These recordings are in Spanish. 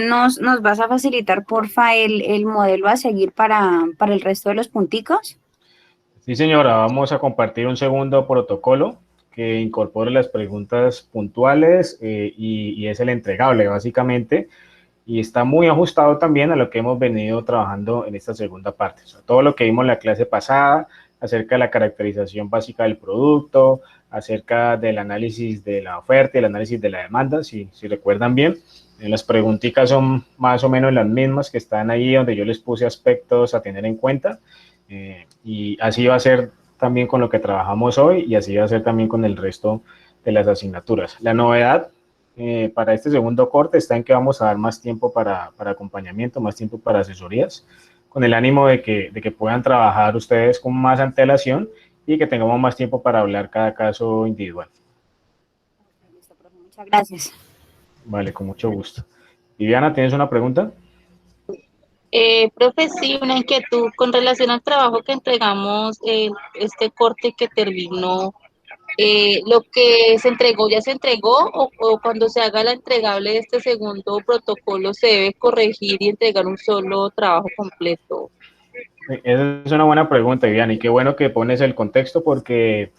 nos vas a facilitar, porfa, el modelo a seguir para el resto de los punticos? Sí, señora, vamos a compartir un segundo protocolo que incorpore las preguntas puntuales y es el entregable, básicamente, y está muy ajustado también a lo que hemos venido trabajando en esta segunda parte. O sea, todo lo que vimos en la clase pasada acerca de la caracterización básica del producto, acerca del análisis de la oferta y el análisis de la demanda, si recuerdan bien. Las preguntitas son más o menos las mismas que están ahí donde yo les puse aspectos a tener en cuenta. Y así va a ser también con lo que trabajamos hoy y así va a ser también con el resto de las asignaturas. La novedad para este segundo corte está en que vamos a dar más tiempo para acompañamiento, más tiempo para asesorías, con el ánimo de que puedan trabajar ustedes con más antelación y que tengamos más tiempo para hablar cada caso individual. Listo, profe, muchas gracias. Vale, con mucho gusto. Viviana, ¿tienes una pregunta? Profe, sí, una inquietud con relación al trabajo que entregamos, este corte que terminó. ¿Lo que se entregó ya se entregó o cuando se haga la entregable de este segundo protocolo se debe corregir y entregar un solo trabajo completo? Esa es una buena pregunta, Viviana, y qué bueno que pones el contexto porque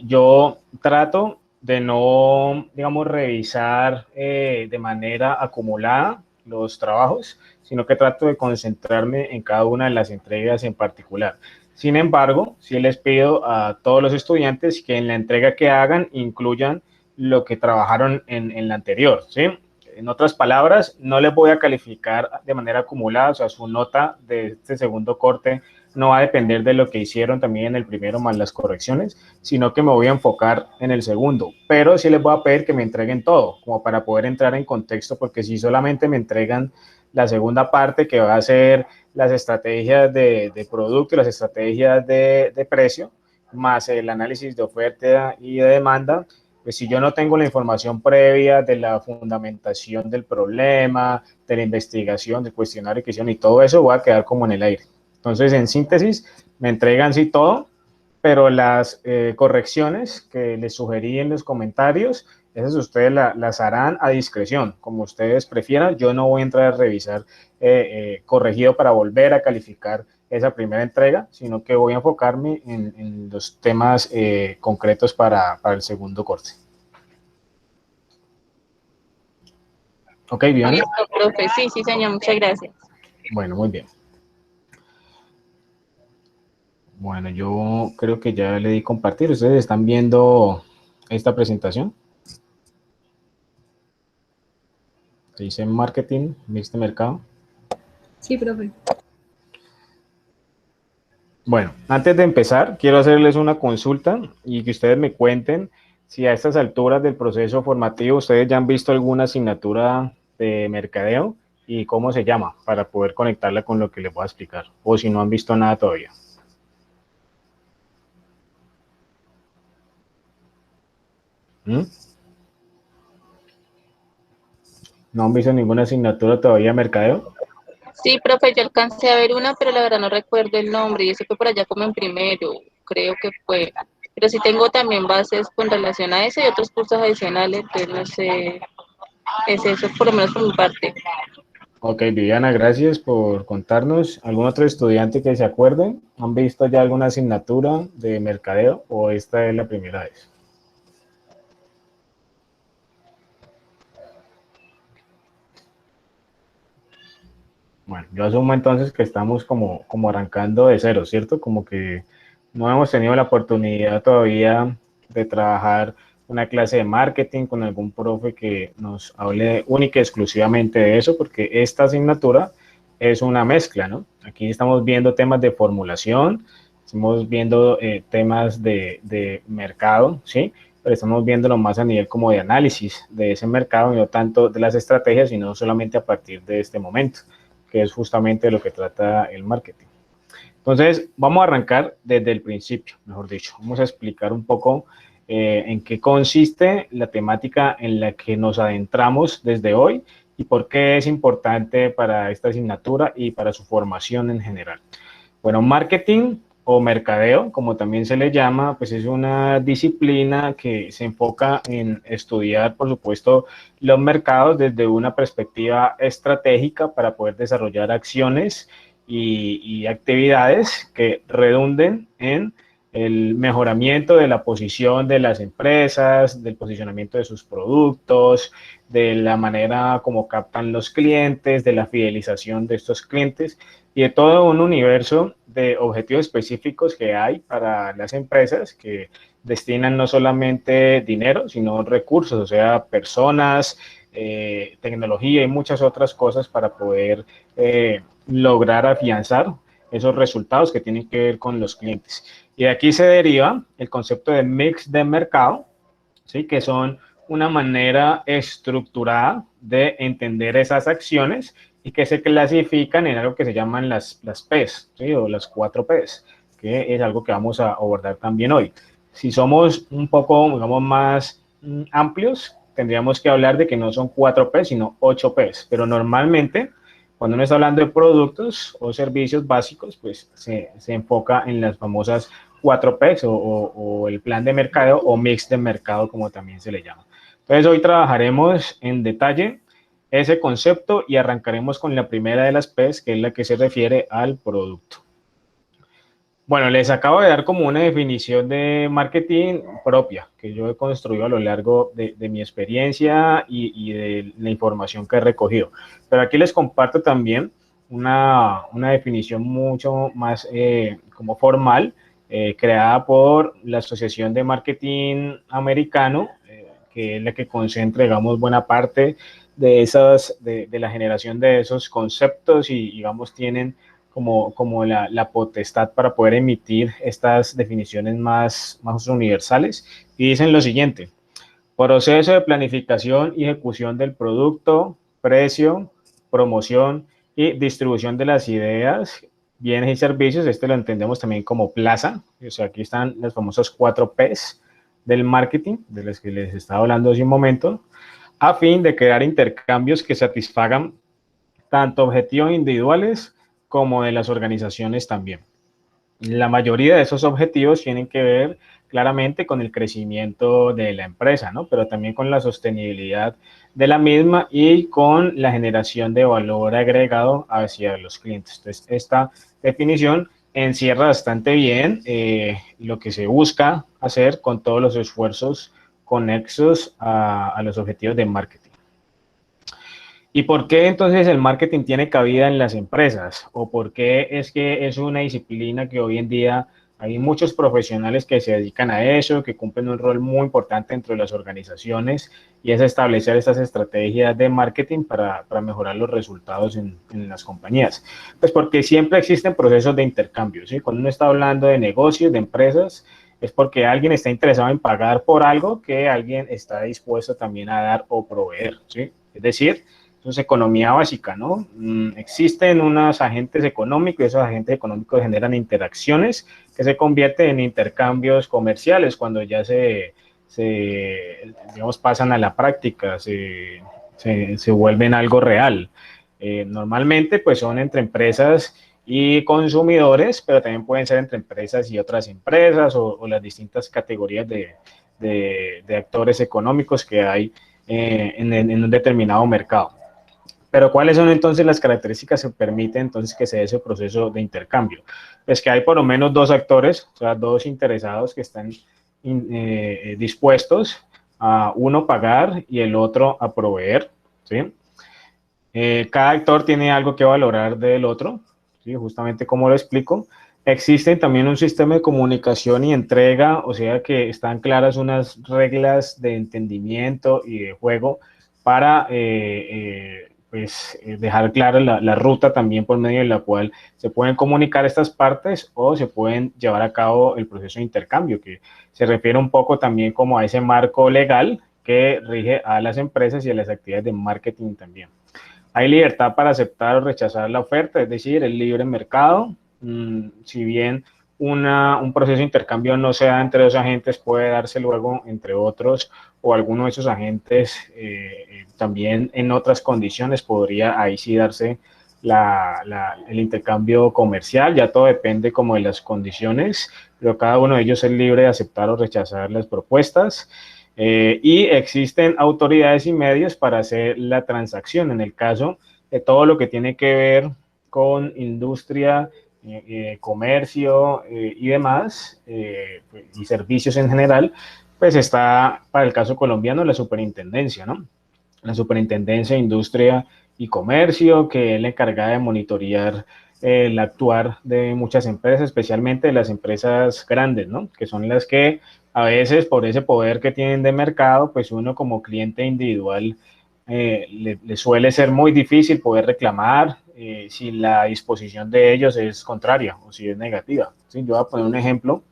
yo trato de no, digamos, revisar de manera acumulada los trabajos, sino que trato de concentrarme en cada una de las entregas en particular. Sin embargo, sí les pido a todos los estudiantes que en la entrega que hagan incluyan lo que trabajaron en la anterior, ¿sí? En otras palabras, no les voy a calificar de manera acumulada, o sea, su nota de este segundo corte no va a depender de lo que hicieron también en el primero más las correcciones, sino que me voy a enfocar en el segundo, pero sí les voy a pedir que me entreguen todo, como para poder entrar en contexto, porque si solamente me entregan la segunda parte, que va a ser las estrategias de producto y las estrategias de precio, más el análisis de oferta y de demanda, pues si yo no tengo la información previa de la fundamentación del problema, de la investigación, del cuestionario que hicieron y todo eso, voy a quedar como en el aire. Entonces, en síntesis, me entregan sí todo, pero las correcciones que les sugerí en los comentarios, esas ustedes las harán a discreción, como ustedes prefieran. Yo no voy a entrar a revisar corregido para volver a calificar esa primera entrega, sino que voy a enfocarme en los temas concretos para el segundo corte. Ok, Viviana. Listo, profe. Sí, sí, señor. Muchas gracias. Bueno, muy bien. Bueno, yo creo que ya le di compartir. ¿Ustedes están viendo esta presentación? Se dice marketing, mix de mercado. Sí, profe. Bueno, antes de empezar, quiero hacerles una consulta y que ustedes me cuenten si a estas alturas del proceso formativo ustedes ya han visto alguna asignatura de mercadeo y cómo se llama para poder conectarla con lo que les voy a explicar, o si no han visto nada todavía. ¿Mm? ¿No han visto ninguna asignatura todavía de mercadeo? Sí, profe, yo alcancé a ver una, pero la verdad no recuerdo el nombre y eso fue por allá como en primero, creo que fue. Pero sí tengo también bases con relación a eso y otros cursos adicionales, entonces no sé, es eso por lo menos por mi parte. Ok, Viviana, gracias por contarnos. ¿Algún otro estudiante que se acuerde? ¿Han visto ya alguna asignatura de mercadeo o esta es la primera vez? Bueno, yo asumo entonces que estamos como arrancando de cero, ¿cierto? Como que no hemos tenido la oportunidad todavía de trabajar una clase de marketing con algún profe que nos hable única y exclusivamente de eso, porque esta asignatura es una mezcla, ¿no? Aquí estamos viendo temas de formulación, estamos viendo temas de mercado, ¿sí? Pero estamos viéndolo más a nivel como de análisis de ese mercado y no tanto de las estrategias, sino solamente a partir de este momento, que es justamente lo que trata el marketing. Entonces, vamos a arrancar desde el principio, mejor dicho. Vamos a explicar un poco en qué consiste la temática en la que nos adentramos desde hoy y por qué es importante para esta asignatura y para su formación en general. Bueno, marketing o mercadeo, como también se le llama, pues es una disciplina que se enfoca en estudiar, por supuesto, los mercados desde una perspectiva estratégica para poder desarrollar acciones y actividades que redunden en el mejoramiento de la posición de las empresas, del posicionamiento de sus productos, de la manera como captan los clientes, de la fidelización de estos clientes y de todo un universo de objetivos específicos que hay para las empresas que destinan no solamente dinero, sino recursos, o sea, personas, tecnología y muchas otras cosas para poder lograr afianzar esos resultados que tienen que ver con los clientes. Y de aquí se deriva el concepto de mix de mercado, ¿sí? Que son una manera estructurada de entender esas acciones y que se clasifican en algo que se llaman las P's, ¿sí? O las 4 P's, que es algo que vamos a abordar también hoy. Si somos un poco, digamos, más amplios, tendríamos que hablar de que no son 4 P's, sino 8 P's, pero normalmente cuando uno está hablando de productos o servicios básicos, pues se enfoca en las famosas 4 P's o el plan de mercado o mix de mercado, como también se le llama. Entonces, hoy trabajaremos en detalle ese concepto y arrancaremos con la primera de las P's, que es la que se refiere al producto. Bueno, les acabo de dar como una definición de marketing propia que yo he construido a lo largo de mi experiencia y de la información que he recogido. Pero aquí les comparto también una definición mucho más como formal, creada por la Asociación de Marketing Americano, que es la que concentra, digamos, buena parte de la generación de esos conceptos y, digamos, tienen como la potestad para poder emitir estas definiciones más universales. Y dicen lo siguiente: proceso de planificación y ejecución del producto, precio, promoción y distribución de las ideas, bienes y servicios. Este lo entendemos también como plaza. O sea, aquí están las famosas 4 P's del marketing, de las que les estaba hablando hace un momento, a fin de crear intercambios que satisfagan tanto objetivos individuales como de las organizaciones también. La mayoría de esos objetivos tienen que ver claramente con el crecimiento de la empresa, ¿no? Pero también con la sostenibilidad de la misma y con la generación de valor agregado hacia los clientes. Entonces, esta definición encierra bastante bien lo que se busca hacer con todos los esfuerzos conexos a los objetivos de marketing. ¿Y por qué entonces el marketing tiene cabida en las empresas? ¿O por qué es que es una disciplina que hoy en día hay muchos profesionales que se dedican a eso, que cumplen un rol muy importante dentro de las organizaciones, y es establecer estas estrategias de marketing para mejorar los resultados en las compañías? Pues porque siempre existen procesos de intercambio, ¿sí? Cuando uno está hablando de negocios, de empresas, es porque alguien está interesado en pagar por algo que alguien está dispuesto también a dar o proveer, ¿sí? Es decir, eso es economía básica, ¿no? Existen unos agentes económicos y esos agentes económicos generan interacciones que se convierten en intercambios comerciales cuando ya digamos, pasan a la práctica, se vuelven algo real. Normalmente, pues son entre empresas y consumidores, pero también pueden ser entre empresas y otras empresas o las distintas categorías de actores económicos que hay en un determinado mercado. Pero ¿cuáles son entonces las características que permiten entonces que se dé ese proceso de intercambio? Pues que hay por lo menos dos actores, o sea, dos interesados que están dispuestos a uno pagar y el otro a proveer, ¿sí? Cada actor tiene algo que valorar del otro, ¿sí? Justamente como lo explico. Existe también un sistema de comunicación y entrega, o sea que están claras unas reglas de entendimiento y de juego para dejar clara la ruta también por medio de la cual se pueden comunicar estas partes o se pueden llevar a cabo el proceso de intercambio, que se refiere un poco también como a ese marco legal que rige a las empresas y a las actividades de marketing también. Hay libertad para aceptar o rechazar la oferta, es decir, el libre mercado. Si bien un proceso de intercambio no se da entre dos agentes, puede darse luego entre otros o alguno de esos agentes también en otras condiciones podría ahí sí darse el intercambio comercial, ya todo depende como de las condiciones, pero cada uno de ellos es libre de aceptar o rechazar las propuestas. Y existen autoridades y medios para hacer la transacción en el caso de todo lo que tiene que ver con industria, comercio y demás, y servicios en general, pues está para el caso colombiano la superintendencia, ¿no? La superintendencia de industria y comercio, que es la encargada de monitorear el actuar de muchas empresas, especialmente de las empresas grandes, ¿no? Que son las que a veces por ese poder que tienen de mercado, pues uno como cliente individual le suele ser muy difícil poder reclamar si la disposición de ellos es contraria o si es negativa. ¿Sí? Yo voy a poner un ejemplo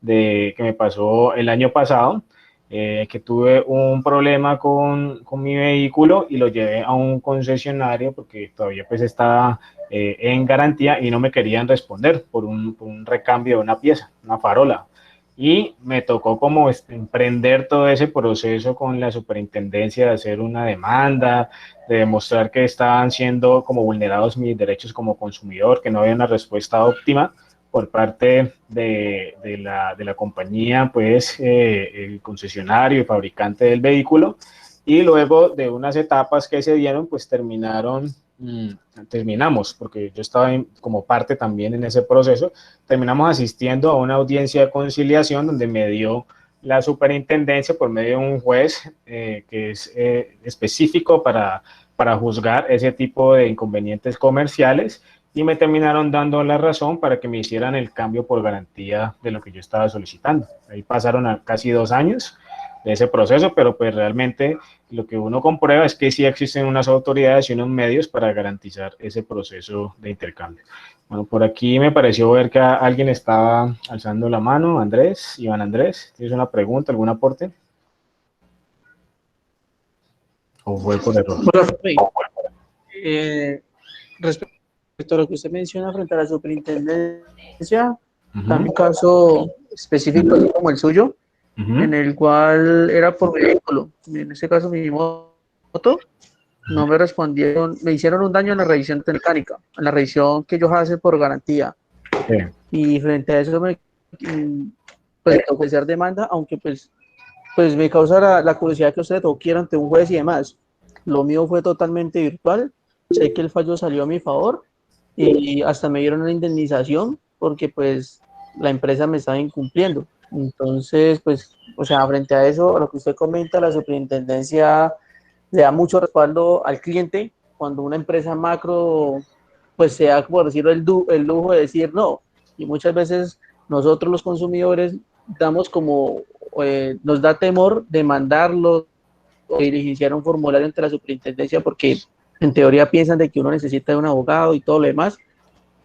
que me pasó el año pasado, que tuve un problema con mi vehículo y lo llevé a un concesionario porque todavía pues estaba en garantía y no me querían responder por un recambio de una pieza, una farola. Y me tocó como emprender todo ese proceso con la superintendencia de hacer una demanda, de demostrar que estaban siendo como vulnerados mis derechos como consumidor, que no había una respuesta óptima por parte de la compañía, pues el concesionario y fabricante del vehículo, y luego de unas etapas que se dieron, pues terminamos, porque yo estaba como parte también en ese proceso, terminamos asistiendo a una audiencia de conciliación donde me dio la superintendencia por medio de un juez que es específico para juzgar ese tipo de inconvenientes comerciales, y me terminaron dando la razón para que me hicieran el cambio por garantía de lo que yo estaba solicitando. Ahí pasaron casi 2 años de ese proceso, pero pues realmente lo que uno comprueba es que sí existen unas autoridades y unos medios para garantizar ese proceso de intercambio. Bueno, por aquí me pareció ver que alguien estaba alzando la mano. Andrés, Iván Andrés, ¿tienes una pregunta, algún aporte? ¿O fue por error? Respecto a lo que usted menciona frente a la superintendencia, también un caso específico así como el suyo, en el cual era por vehículo. En este caso mi moto, no me respondieron, me hicieron un daño en la revisión mecánica, en la revisión que ellos hacen por garantía. Sí. Y frente a eso pues ofrecer demanda, aunque pues me causa la curiosidad que usted quiera ante un juez y demás. Lo mío fue totalmente virtual, sé que el fallo salió a mi favor y hasta me dieron una indemnización porque pues la empresa me estaba incumpliendo. Entonces, pues, o sea, frente a eso, a lo que usted comenta, la superintendencia le da mucho respaldo al cliente cuando una empresa macro, pues, se da, por decirlo, el lujo de decir no. Y muchas veces nosotros los consumidores damos como, nos da temor demandarlo o diligenciar un formulario ante la superintendencia porque en teoría piensan de que uno necesita de un abogado y todo lo demás,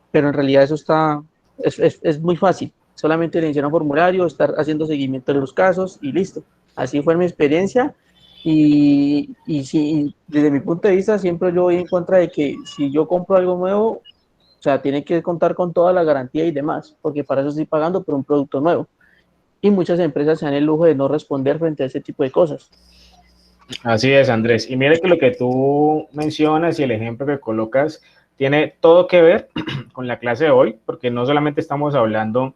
pero en realidad eso es muy fácil. Solamente iniciar un formulario, estar haciendo seguimiento de los casos y listo. Así fue mi experiencia y sí, desde mi punto de vista siempre yo voy en contra de que si yo compro algo nuevo, o sea, tiene que contar con toda la garantía y demás, porque para eso estoy pagando por un producto nuevo. Y muchas empresas se dan el lujo de no responder frente a ese tipo de cosas. Así es, Andrés. Y mire que lo que tú mencionas y el ejemplo que colocas tiene todo que ver con la clase de hoy, porque no solamente estamos hablando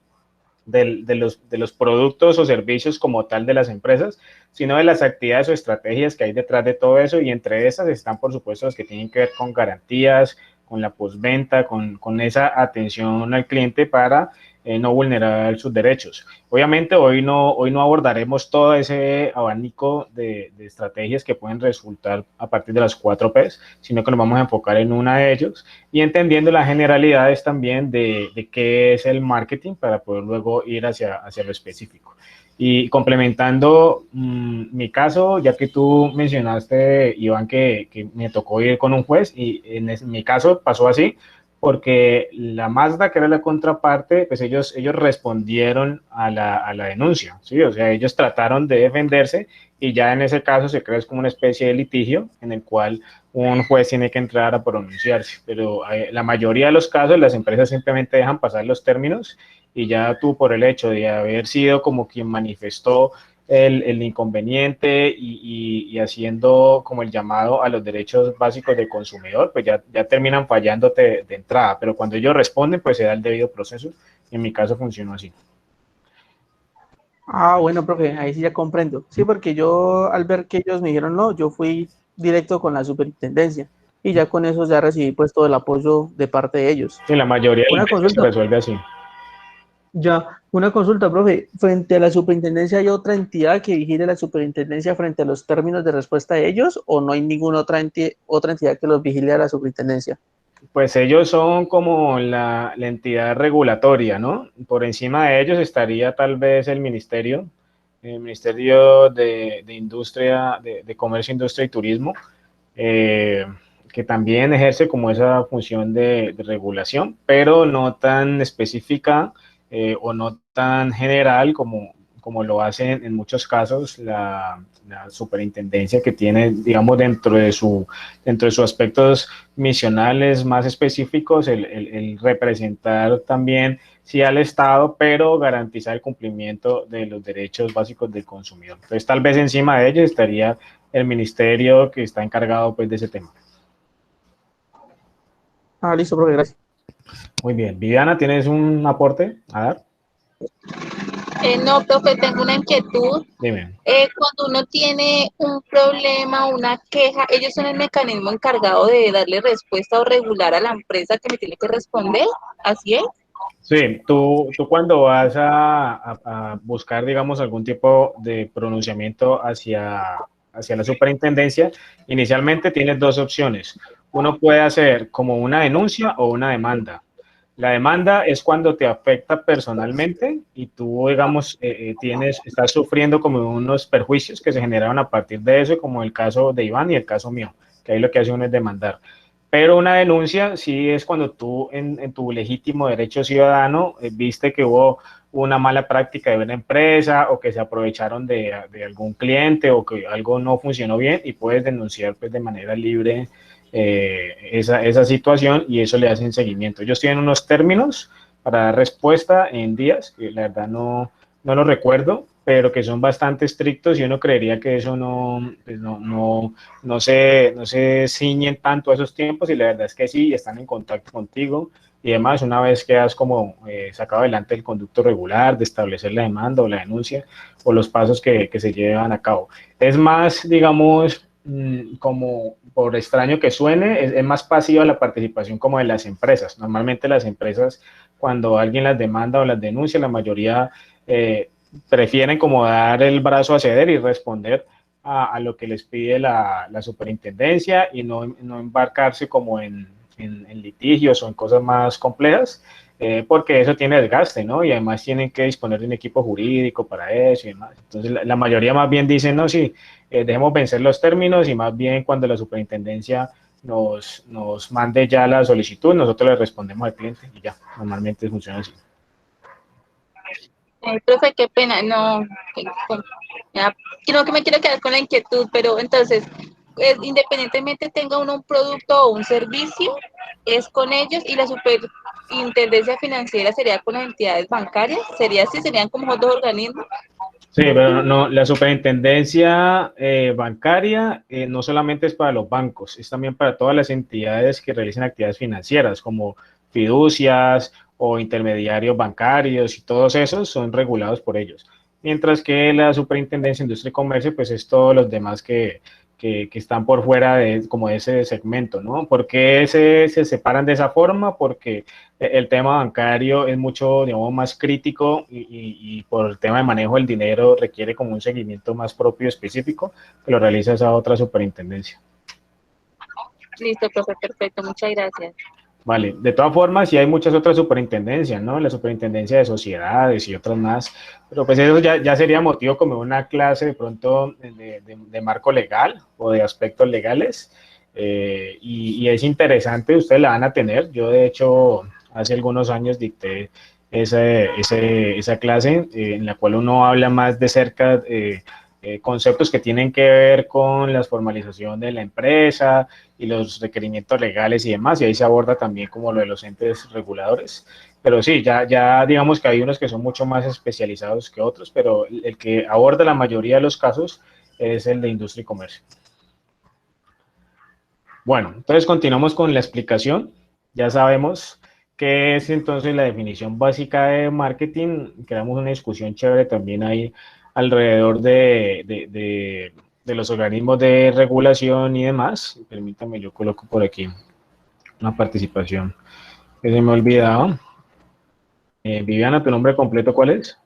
de los productos o servicios como tal de las empresas, sino de las actividades o estrategias que hay detrás de todo eso, y entre esas están, por supuesto, las que tienen que ver con garantías, con la postventa, con esa atención al cliente para no vulnerar sus derechos. Obviamente hoy no abordaremos todo ese abanico de estrategias que pueden resultar a partir de las 4 P's, sino que nos vamos a enfocar en una de ellos y entendiendo las generalidades también de qué es el marketing para poder luego ir hacia lo específico. Y complementando mi caso, ya que tú mencionaste, Iván, que me tocó ir con un juez, y en mi caso pasó así, porque la Mazda, que era la contraparte, pues ellos respondieron a la denuncia, ¿sí? O sea, ellos trataron de defenderse y ya en ese caso se crea como una especie de litigio en el cual un juez tiene que entrar a pronunciarse, pero la mayoría de los casos las empresas simplemente dejan pasar los términos y ya tú por el hecho de haber sido como quien manifestó el inconveniente y haciendo como el llamado a los derechos básicos del consumidor, pues ya terminan fallándote de entrada, pero cuando ellos responden, pues se da el debido proceso. En mi caso funcionó así. Ah, bueno, profe, ahí sí ya comprendo. Sí, porque yo al ver que ellos me dijeron no, yo fui directo con la superintendencia y ya con eso ya recibí pues todo el apoyo de parte de ellos. En la mayoría de las Una veces se consulta, resuelve así. una consulta, profe. ¿Frente a la superintendencia hay otra entidad que vigile la superintendencia frente a los términos de respuesta de ellos o no hay ninguna otra entidad que los vigile a la superintendencia? Pues ellos son como la entidad regulatoria, ¿no? Por encima de ellos estaría tal vez el Ministerio de Industria, de Comercio, Industria y Turismo, eh, que también ejerce como esa función de regulación, pero no tan específica o no tan general como lo hacen en muchos casos la superintendencia, que tiene, digamos, dentro de sus aspectos misionales más específicos, el representar también, sí, al Estado, pero garantizar el cumplimiento de los derechos básicos del consumidor. Entonces, tal vez encima de ellos estaría el ministerio que está encargado pues de ese tema. Ah, listo, profe, gracias. Muy bien. Viviana, ¿tienes un aporte a dar? No, profe, tengo una inquietud. Dime. Cuando uno tiene un problema, una queja, ellos son el mecanismo encargado de darle respuesta o regular a la empresa que me tiene que responder. ¿Así es? Sí, tú cuando vas a buscar, digamos, algún tipo de pronunciamiento hacia la superintendencia, inicialmente tienes dos opciones. Uno puede hacer como una denuncia o una demanda. La demanda es cuando te afecta personalmente y tú, digamos, estás sufriendo como unos perjuicios que se generaron a partir de eso, como el caso de Iván y el caso mío, que ahí lo que hace uno es demandar. Pero una denuncia sí es cuando tú en tu legítimo derecho ciudadano viste que hubo una mala práctica de una empresa o que se aprovecharon de algún cliente o que algo no funcionó bien y puedes denunciar pues de manera libre esa situación y eso le hacen seguimiento. Ellos tienen unos términos para dar respuesta en días, que la verdad no lo recuerdo, pero que son bastante estrictos y uno creería que eso pues no se ciñen tanto a esos tiempos y la verdad es que sí, están en contacto contigo y además una vez que has como sacado adelante el conducto regular de establecer la demanda o la denuncia o los pasos que se llevan a cabo. Es más, digamos, como por extraño que suene, es más pasiva la participación como de las empresas. Normalmente las empresas, cuando alguien las demanda o las denuncia, la mayoría prefieren como dar el brazo a ceder y responder a lo que les pide la superintendencia y no embarcarse como en litigios o en cosas más complejas, porque eso tiene desgaste, ¿no? Y además tienen que disponer de un equipo jurídico para eso y demás. Entonces, la mayoría más bien dicen, no, sí, dejemos vencer los términos y más bien cuando la superintendencia nos mande ya la solicitud, nosotros le respondemos al cliente y ya, normalmente funciona así. Profe, qué pena, no, ya, creo que me quiero quedar con la inquietud, pero entonces, independientemente tenga uno un producto o un servicio, es con ellos y la superintendencia financiera sería con las entidades bancarias, sería así, serían como dos organismos. Sí, pero no, la superintendencia bancaria no solamente es para los bancos, es también para todas las entidades que realicen actividades financieras, como fiducias o intermediarios bancarios y todos esos son regulados por ellos. Mientras que la superintendencia de industria y comercio, pues es todos los demás que están por fuera de como de ese segmento, ¿no? ¿Por qué se separan de esa forma? Porque el tema bancario es mucho, digamos, más crítico y por el tema de manejo del dinero requiere como un seguimiento más propio específico que lo realiza esa otra superintendencia. Listo, profe, perfecto, muchas gracias. Vale, de todas formas, sí hay muchas otras superintendencias, ¿no? La superintendencia de sociedades y otras más, pero pues eso ya sería motivo como una clase de pronto de marco legal o de aspectos legales, y es interesante, ustedes la van a tener. Yo, de hecho, hace algunos años dicté esa clase en la cual uno habla más de cerca conceptos que tienen que ver con la formalización de la empresa y los requerimientos legales y demás, y ahí se aborda también como lo de los entes reguladores. Pero sí, ya digamos que hay unos que son mucho más especializados que otros, pero el que aborda la mayoría de los casos es el de industria y comercio. Bueno, entonces continuamos con la explicación. Ya sabemos qué es entonces la definición básica de marketing. Creamos una discusión chévere también ahí alrededor de los organismos de regulación y demás. Permítame, yo coloco por aquí una participación que se me ha olvidado. Viviana, ¿tu nombre completo cuál es?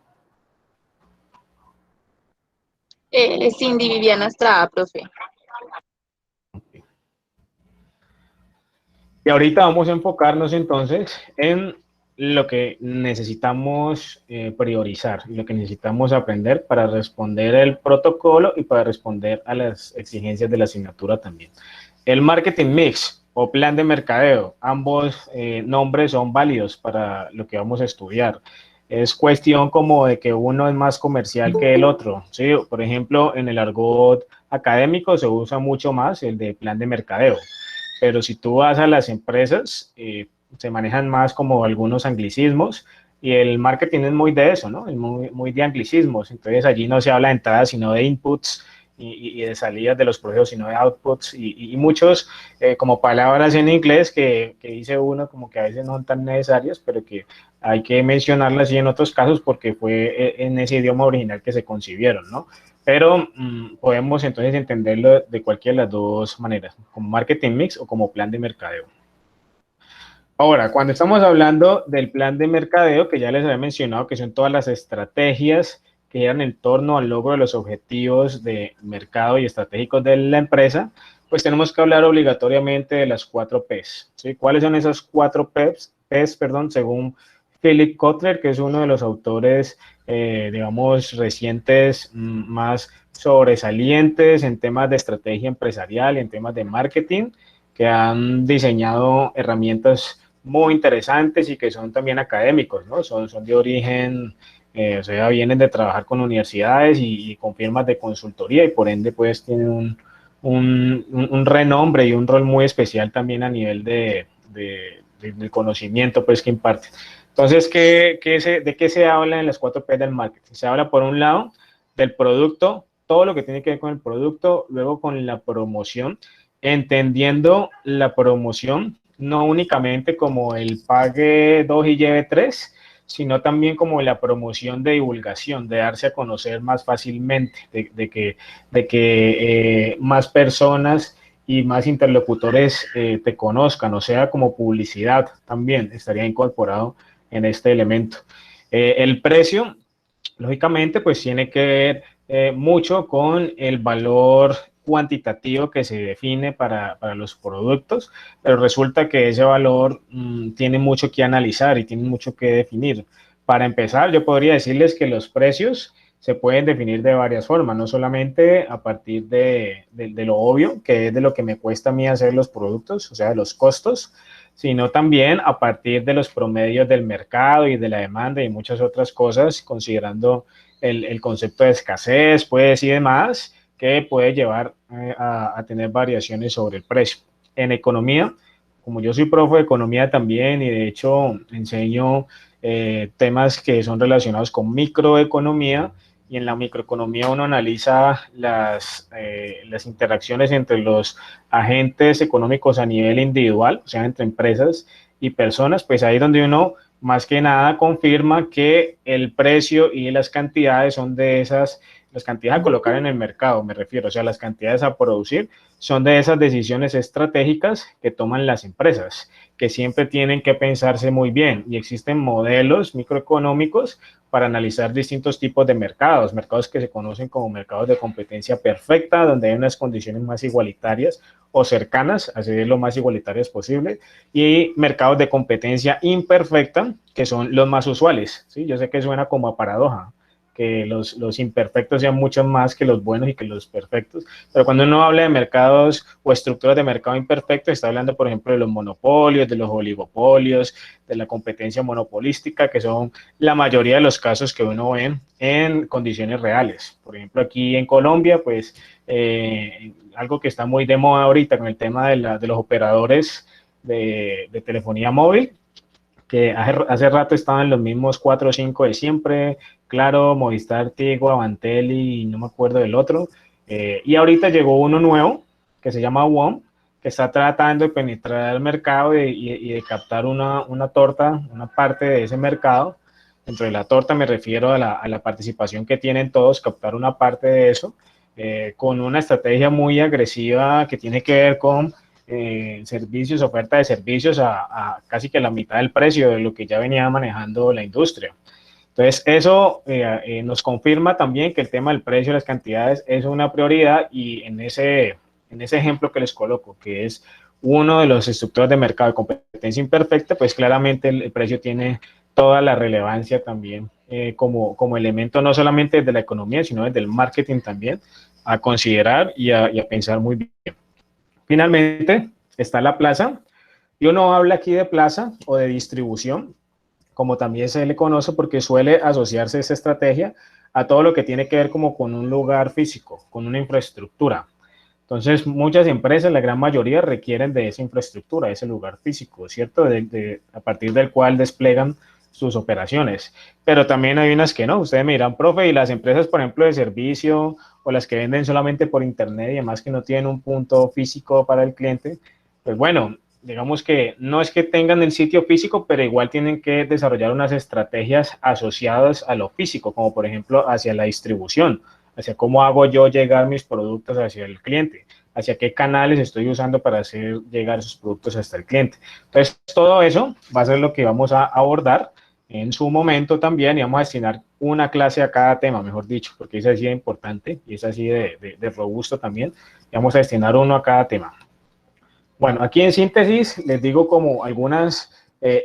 Cindy Viviana Estrada, profe. Y ahorita vamos a enfocarnos entonces en lo que necesitamos priorizar, lo que necesitamos aprender para responder el protocolo y para responder a las exigencias de la asignatura también. El marketing mix o plan de mercadeo, ambos nombres son válidos para lo que vamos a estudiar. Es cuestión como de que uno es más comercial que el otro, ¿sí? Por ejemplo, en el argot académico se usa mucho más el de plan de mercadeo. Pero si tú vas a las empresas, se manejan más como algunos anglicismos y el marketing es muy de eso, ¿no? Es muy de anglicismos. Entonces allí no se habla de entradas, sino de inputs y de salidas de los procesos, sino de outputs y muchos como palabras en inglés que dice uno como que a veces no son tan necesarias, pero que hay que mencionarlas y en otros casos porque fue en ese idioma original que se concibieron, ¿no? Pero podemos entonces entenderlo de cualquiera de las dos maneras, como marketing mix o como plan de mercadeo. Ahora, cuando estamos hablando del plan de mercadeo, que ya les había mencionado que son todas las estrategias que giran en torno al logro de los objetivos de mercado y estratégicos de la empresa, pues tenemos que hablar obligatoriamente de las 4 P's, ¿sí? ¿Cuáles son esas 4 P's, según Philip Kotler, que es uno de los autores, digamos, recientes más sobresalientes en temas de estrategia empresarial y en temas de marketing, que han diseñado herramientas muy interesantes y que son también académicos, ¿no? Son de origen, o sea, vienen de trabajar con universidades y con firmas de consultoría y por ende, pues, tienen un renombre y un rol muy especial también a nivel de conocimiento, pues, que imparten. Entonces, ¿de qué se habla en las 4 P del marketing? Se habla, por un lado, del producto, todo lo que tiene que ver con el producto, luego con la promoción, entendiendo la promoción no únicamente como el pague 2 y lleve 3, sino también como la promoción de divulgación, de darse a conocer más fácilmente, de que más personas y más interlocutores te conozcan, o sea, como publicidad también estaría incorporado en este elemento. El precio, lógicamente, pues tiene que ver mucho con el valor cuantitativo que se define para los productos, pero resulta que ese valor tiene mucho que analizar y tiene mucho que definir. Para empezar, yo podría decirles que los precios se pueden definir de varias formas, no solamente a partir de lo obvio, que es de lo que me cuesta a mí hacer los productos, o sea, de los costos, sino también a partir de los promedios del mercado y de la demanda y muchas otras cosas, considerando el concepto de escasez, pues, y demás, que puede llevar a tener variaciones sobre el precio. En economía, como yo soy profe de economía también y de hecho enseño temas que son relacionados con microeconomía, y en la microeconomía uno analiza las interacciones entre los agentes económicos a nivel individual, o sea, entre empresas y personas, pues ahí es donde uno más que nada confirma que el precio y las cantidades son de esas, las cantidades a colocar en el mercado, me refiero, o sea, las cantidades a producir son de esas decisiones estratégicas que toman las empresas, que siempre tienen que pensarse muy bien, y existen modelos microeconómicos para analizar distintos tipos de mercados que se conocen como mercados de competencia perfecta, donde hay unas condiciones más igualitarias o cercanas a ser lo más igualitarias posible, y mercados de competencia imperfecta, que son los más usuales, ¿sí? Yo sé que suena como a paradoja, que los imperfectos sean mucho más que los buenos y que los perfectos, pero cuando uno habla de mercados o estructuras de mercado imperfectos, está hablando, por ejemplo, de los monopolios, de los oligopolios, de la competencia monopolística, que son la mayoría de los casos que uno ve en condiciones reales. Por ejemplo, aquí en Colombia, pues, algo que está muy de moda ahorita con el tema de los operadores de telefonía móvil, que hace rato estaban los mismos 4 o 5 de siempre, Claro, Movistar, Tigo, Avantel y no me acuerdo del otro. Y ahorita llegó uno nuevo que se llama WOM, que está tratando de penetrar el mercado y de captar una torta, una parte de ese mercado. Dentro de la torta me refiero a la participación que tienen todos, captar una parte de eso, con una estrategia muy agresiva que tiene que ver con servicios, oferta de servicios a casi que la mitad del precio de lo que ya venía manejando la industria. Entonces, eso nos confirma también que el tema del precio y las cantidades es una prioridad y en ese ejemplo que les coloco, que es uno de los estructuras de mercado de competencia imperfecta, pues claramente el precio tiene toda la relevancia también como elemento no solamente de la economía, sino desde el marketing también, a considerar y a pensar muy bien. Finalmente, está la plaza, y uno habla aquí de plaza o de distribución, como también se le conoce, porque suele asociarse esa estrategia a todo lo que tiene que ver como con un lugar físico, con una infraestructura. Entonces, muchas empresas, la gran mayoría, requieren de esa infraestructura, ese lugar físico, ¿cierto? A partir del cual desplegan sus operaciones. Pero también hay unas que no. Ustedes me dirán, profe, y las empresas, por ejemplo, de servicio o las que venden solamente por internet y demás que no tienen un punto físico para el cliente, pues bueno, digamos que no es que tengan el sitio físico, pero igual tienen que desarrollar unas estrategias asociadas a lo físico, como por ejemplo hacia la distribución, hacia cómo hago yo llegar mis productos hacia el cliente, hacia qué canales estoy usando para hacer llegar esos productos hasta el cliente. Entonces, todo eso va a ser lo que vamos a abordar en su momento también, y vamos a destinar una clase a cada tema, mejor dicho, porque es así de importante y es así de robusto también, y vamos a destinar uno a cada tema. Bueno, aquí en síntesis les digo como algunas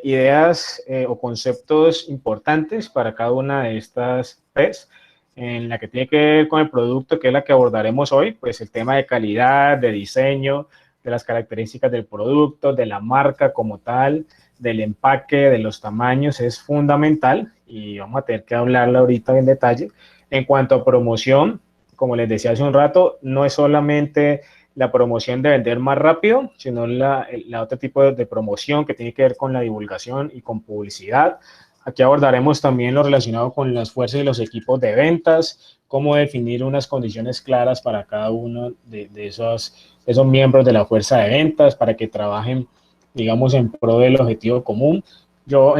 ideas o conceptos importantes para cada una de estas tres. En la que tiene que ver con el producto, que es la que abordaremos hoy, pues el tema de calidad, de diseño, de las características del producto, de la marca como tal, del empaque, de los tamaños, es fundamental y vamos a tener que hablarlo ahorita en detalle. En cuanto a promoción, como les decía hace un rato, no es solamente la promoción de vender más rápido, sino la otro tipo de promoción que tiene que ver con la divulgación y con publicidad. Aquí abordaremos también lo relacionado con las fuerzas y los equipos de ventas, cómo definir unas condiciones claras para cada uno de esos miembros de la fuerza de ventas para que trabajen, digamos, en pro del objetivo común. Yo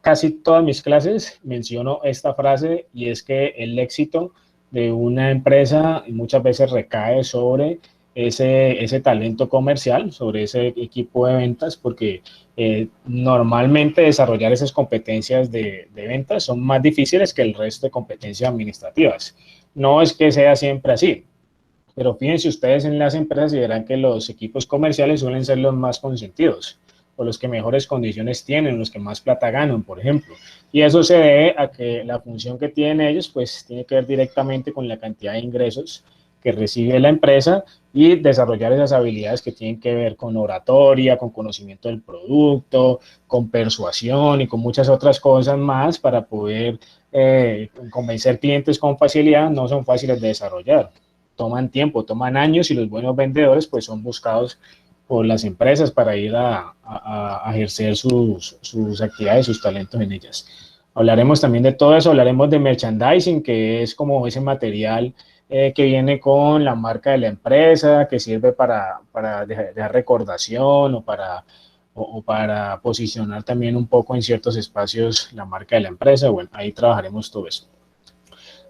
casi todas mis clases menciono esta frase y es que el éxito de una empresa muchas veces recae sobre ese talento comercial, sobre ese equipo de ventas, porque normalmente desarrollar esas competencias de ventas son más difíciles que el resto de competencias administrativas. No es que sea siempre así, pero fíjense ustedes en las empresas y verán que los equipos comerciales suelen ser los más consentidos, o los que mejores condiciones tienen, los que más plata ganan, por ejemplo. Y eso se debe a que la función que tienen ellos, pues, tiene que ver directamente con la cantidad de ingresos que recibe la empresa y desarrollar esas habilidades que tienen que ver con oratoria, con conocimiento del producto, con persuasión y con muchas otras cosas más para poder convencer clientes con facilidad. No son fáciles de desarrollar, toman tiempo, toman años, y los buenos vendedores pues son buscados por las empresas para ir a ejercer sus actividades, sus talentos en ellas. Hablaremos también de todo eso, hablaremos de merchandising, que es como ese material que viene con la marca de la empresa, que sirve para dejar recordación o para posicionar también un poco en ciertos espacios la marca de la empresa. Bueno, ahí trabajaremos todo eso.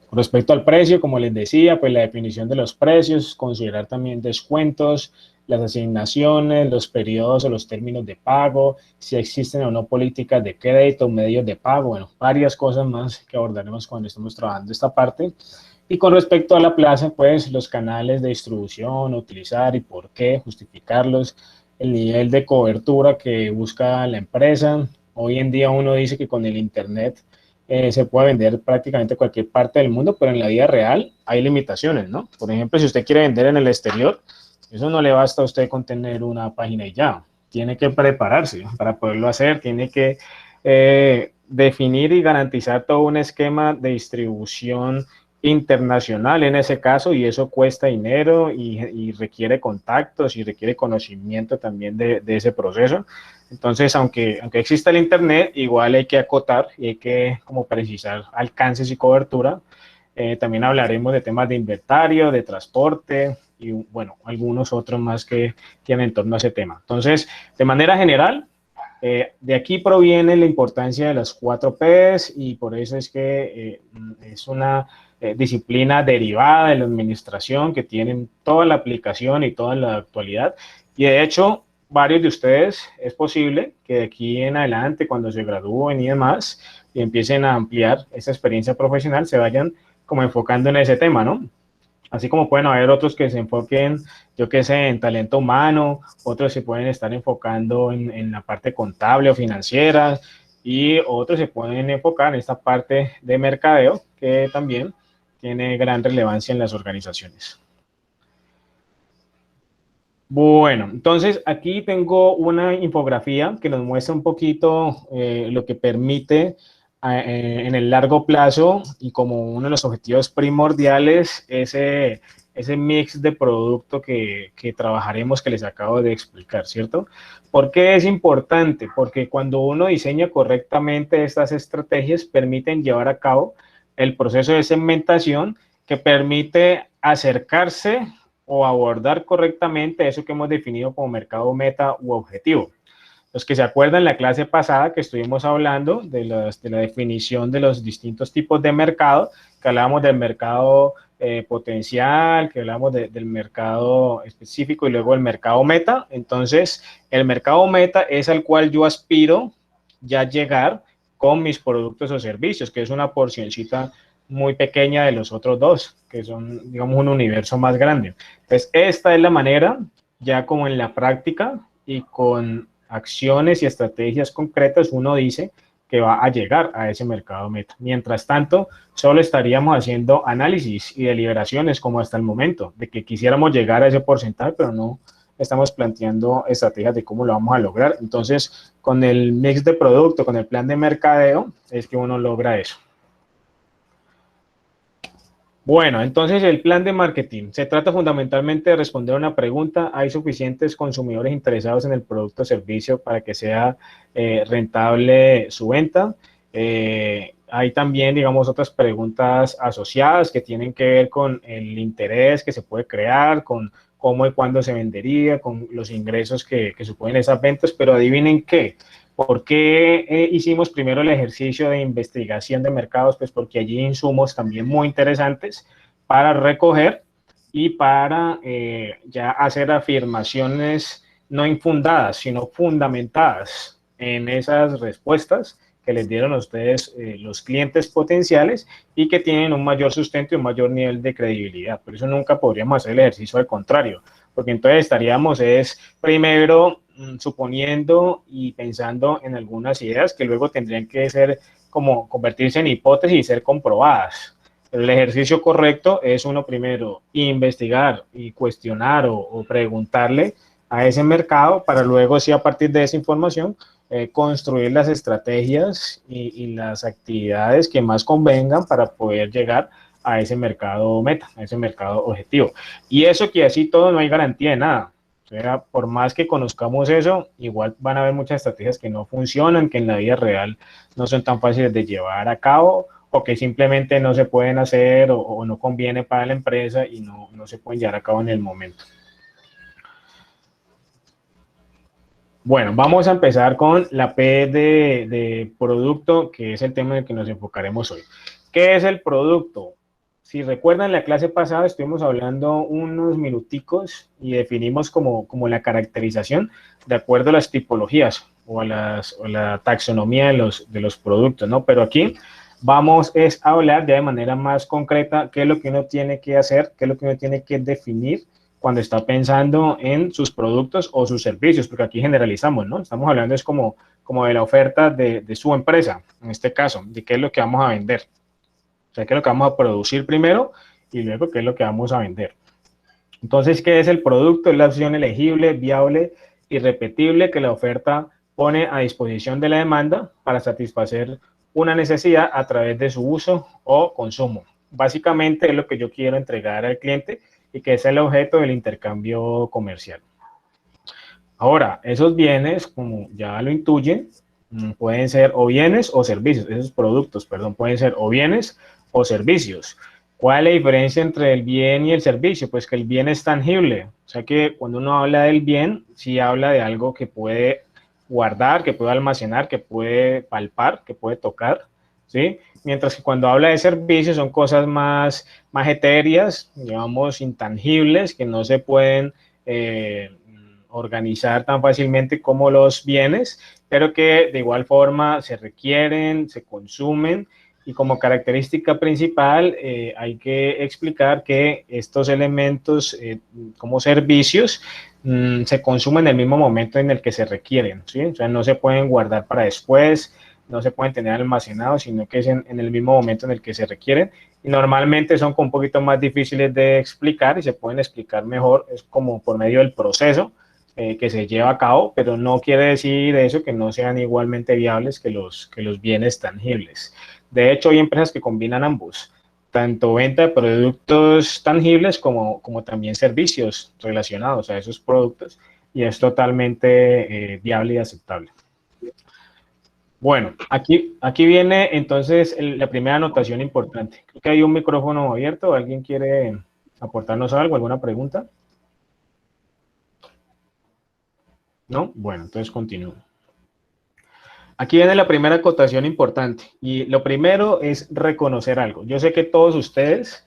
Con respecto al precio, como les decía, pues la definición de los precios, considerar también descuentos, las asignaciones, los periodos o los términos de pago, si existen o no políticas de crédito, medios de pago, bueno, varias cosas más que abordaremos cuando estemos trabajando esta parte. Y con respecto a la plaza, pues los canales de distribución, utilizar y por qué, justificarlos, el nivel de cobertura que busca la empresa. Hoy en día uno dice que con el internet se puede vender prácticamente cualquier parte del mundo, pero en la vida real hay limitaciones, ¿no? Por ejemplo, si usted quiere vender en el exterior, eso no le basta a usted con tener una página y ya. Tiene que prepararse para poderlo hacer, tiene que definir y garantizar todo un esquema de distribución internacional en ese caso, y eso cuesta dinero y requiere contactos y requiere conocimiento también de ese proceso. Entonces, aunque exista el Internet, igual hay que acotar y hay que como precisar alcances y cobertura. También hablaremos de temas de inventario, de transporte y, bueno, algunos otros más que tienen en torno a ese tema. Entonces, de manera general, de aquí proviene la importancia de las 4 Ps, y por eso es que es una disciplina derivada de la administración que tienen toda la aplicación y toda la actualidad. Y de hecho, varios de ustedes es posible que de aquí en adelante, cuando se gradúen y demás, y empiecen a ampliar esa experiencia profesional, se vayan como enfocando en ese tema, ¿no? Así como pueden haber otros que se enfoquen, yo qué sé, en talento humano, otros se pueden estar enfocando en la parte contable o financiera, y otros se pueden enfocar en esta parte de mercadeo, que también tiene gran relevancia en las organizaciones. Bueno, entonces aquí tengo una infografía que nos muestra un poquito lo que permite en el largo plazo, y como uno de los objetivos primordiales, ese mix de producto que trabajaremos, que les acabo de explicar, ¿cierto? ¿Por qué es importante? Porque cuando uno diseña correctamente estas estrategias, permiten llevar a cabo el proceso de segmentación que permite acercarse o abordar correctamente eso que hemos definido como mercado meta u objetivo. Los que se acuerdan, la clase pasada que estuvimos hablando de la definición de los distintos tipos de mercado, que hablábamos del mercado potencial, que hablábamos del mercado específico y luego el mercado meta. Entonces, el mercado meta es al cual yo aspiro ya llegar con mis productos o servicios, que es una porcioncita muy pequeña de los otros dos, que son, digamos, un universo más grande. Entonces, esta es la manera, ya como en la práctica y con acciones y estrategias concretas, uno dice que va a llegar a ese mercado meta. Mientras tanto, solo estaríamos haciendo análisis y deliberaciones como hasta el momento, de que quisiéramos llegar a ese porcentaje, pero no estamos planteando estrategias de cómo lo vamos a lograr. Entonces, con el mix de producto, con el plan de mercadeo, es que uno logra eso. Bueno, entonces el plan de marketing se trata fundamentalmente de responder a una pregunta: ¿hay suficientes consumidores interesados en el producto o servicio para que sea rentable su venta? Hay también, digamos, otras preguntas asociadas que tienen que ver con el interés que se puede crear, con cómo y cuándo se vendería, con los ingresos que suponen esas ventas, pero adivinen qué. ¿Por qué hicimos primero el ejercicio de investigación de mercados? Pues porque allí hay insumos también muy interesantes para recoger y para ya hacer afirmaciones no infundadas, sino fundamentadas en esas respuestas que les dieron a ustedes los clientes potenciales, y que tienen un mayor sustento y un mayor nivel de credibilidad. Por eso nunca podríamos hacer el ejercicio al contrario, porque entonces estaríamos primero suponiendo y pensando en algunas ideas que luego tendrían que ser como convertirse en hipótesis y ser comprobadas. Pero el ejercicio correcto es uno primero investigar y cuestionar o preguntarle a ese mercado, para luego, sí, a partir de esa información, construir las estrategias y las actividades que más convengan para poder llegar a ese mercado meta, a ese mercado objetivo. Y eso que así todo no hay garantía de nada. O sea, por más que conozcamos eso, igual van a haber muchas estrategias que no funcionan, que en la vida real no son tan fáciles de llevar a cabo, o que simplemente no se pueden hacer o no conviene para la empresa y no se pueden llevar a cabo en el momento. Bueno, vamos a empezar con la P de producto, que es el tema en el que nos enfocaremos hoy. ¿Qué es el producto? Si recuerdan, la clase pasada estuvimos hablando unos minuticos y definimos como la caracterización de acuerdo a las tipologías o a la taxonomía de los productos, ¿no? Pero aquí vamos a hablar ya de manera más concreta qué es lo que uno tiene que hacer, qué es lo que uno tiene que definir cuando está pensando en sus productos o sus servicios, porque aquí generalizamos, ¿no? Estamos hablando es como de la oferta de su empresa, en este caso, de qué es lo que vamos a vender. O sea, qué es lo que vamos a producir primero y luego qué es lo que vamos a vender. Entonces, ¿qué es el producto? Es la opción elegible, viable y repetible que la oferta pone a disposición de la demanda para satisfacer una necesidad a través de su uso o consumo. Básicamente es lo que yo quiero entregar al cliente y que es el objeto del intercambio comercial. Ahora, esos bienes, como ya lo intuyen, pueden ser o bienes o servicios. Esos productos, perdón, pueden ser o bienes o servicios. ¿Cuál es la diferencia entre el bien y el servicio? Pues que el bien es tangible. O sea que cuando uno habla del bien, sí habla de algo que puede guardar, que puede almacenar, que puede palpar, que puede tocar, ¿sí? Mientras que cuando habla de servicios son cosas más etéreas, digamos, intangibles, que no se pueden organizar tan fácilmente como los bienes, pero que de igual forma se requieren, se consumen, y como característica principal hay que explicar que estos elementos como servicios se consumen en el mismo momento en el que se requieren, ¿sí? O sea, no se pueden guardar para después, no se pueden tener almacenados, sino que es en el mismo momento en el que se requieren, y normalmente son un poquito más difíciles de explicar y se pueden explicar mejor, es como por medio del proceso que se lleva a cabo, pero no quiere decir eso que no sean igualmente viables que los bienes tangibles. De hecho, hay empresas que combinan ambos, tanto venta de productos tangibles como también servicios relacionados a esos productos, y es totalmente viable y aceptable. Bueno, aquí viene entonces la primera anotación importante. Creo que hay un micrófono abierto. ¿Alguien quiere aportarnos algo, alguna pregunta? ¿No? Bueno, entonces continúo. Aquí viene la primera acotación importante, y lo primero es reconocer algo. Yo sé que todos ustedes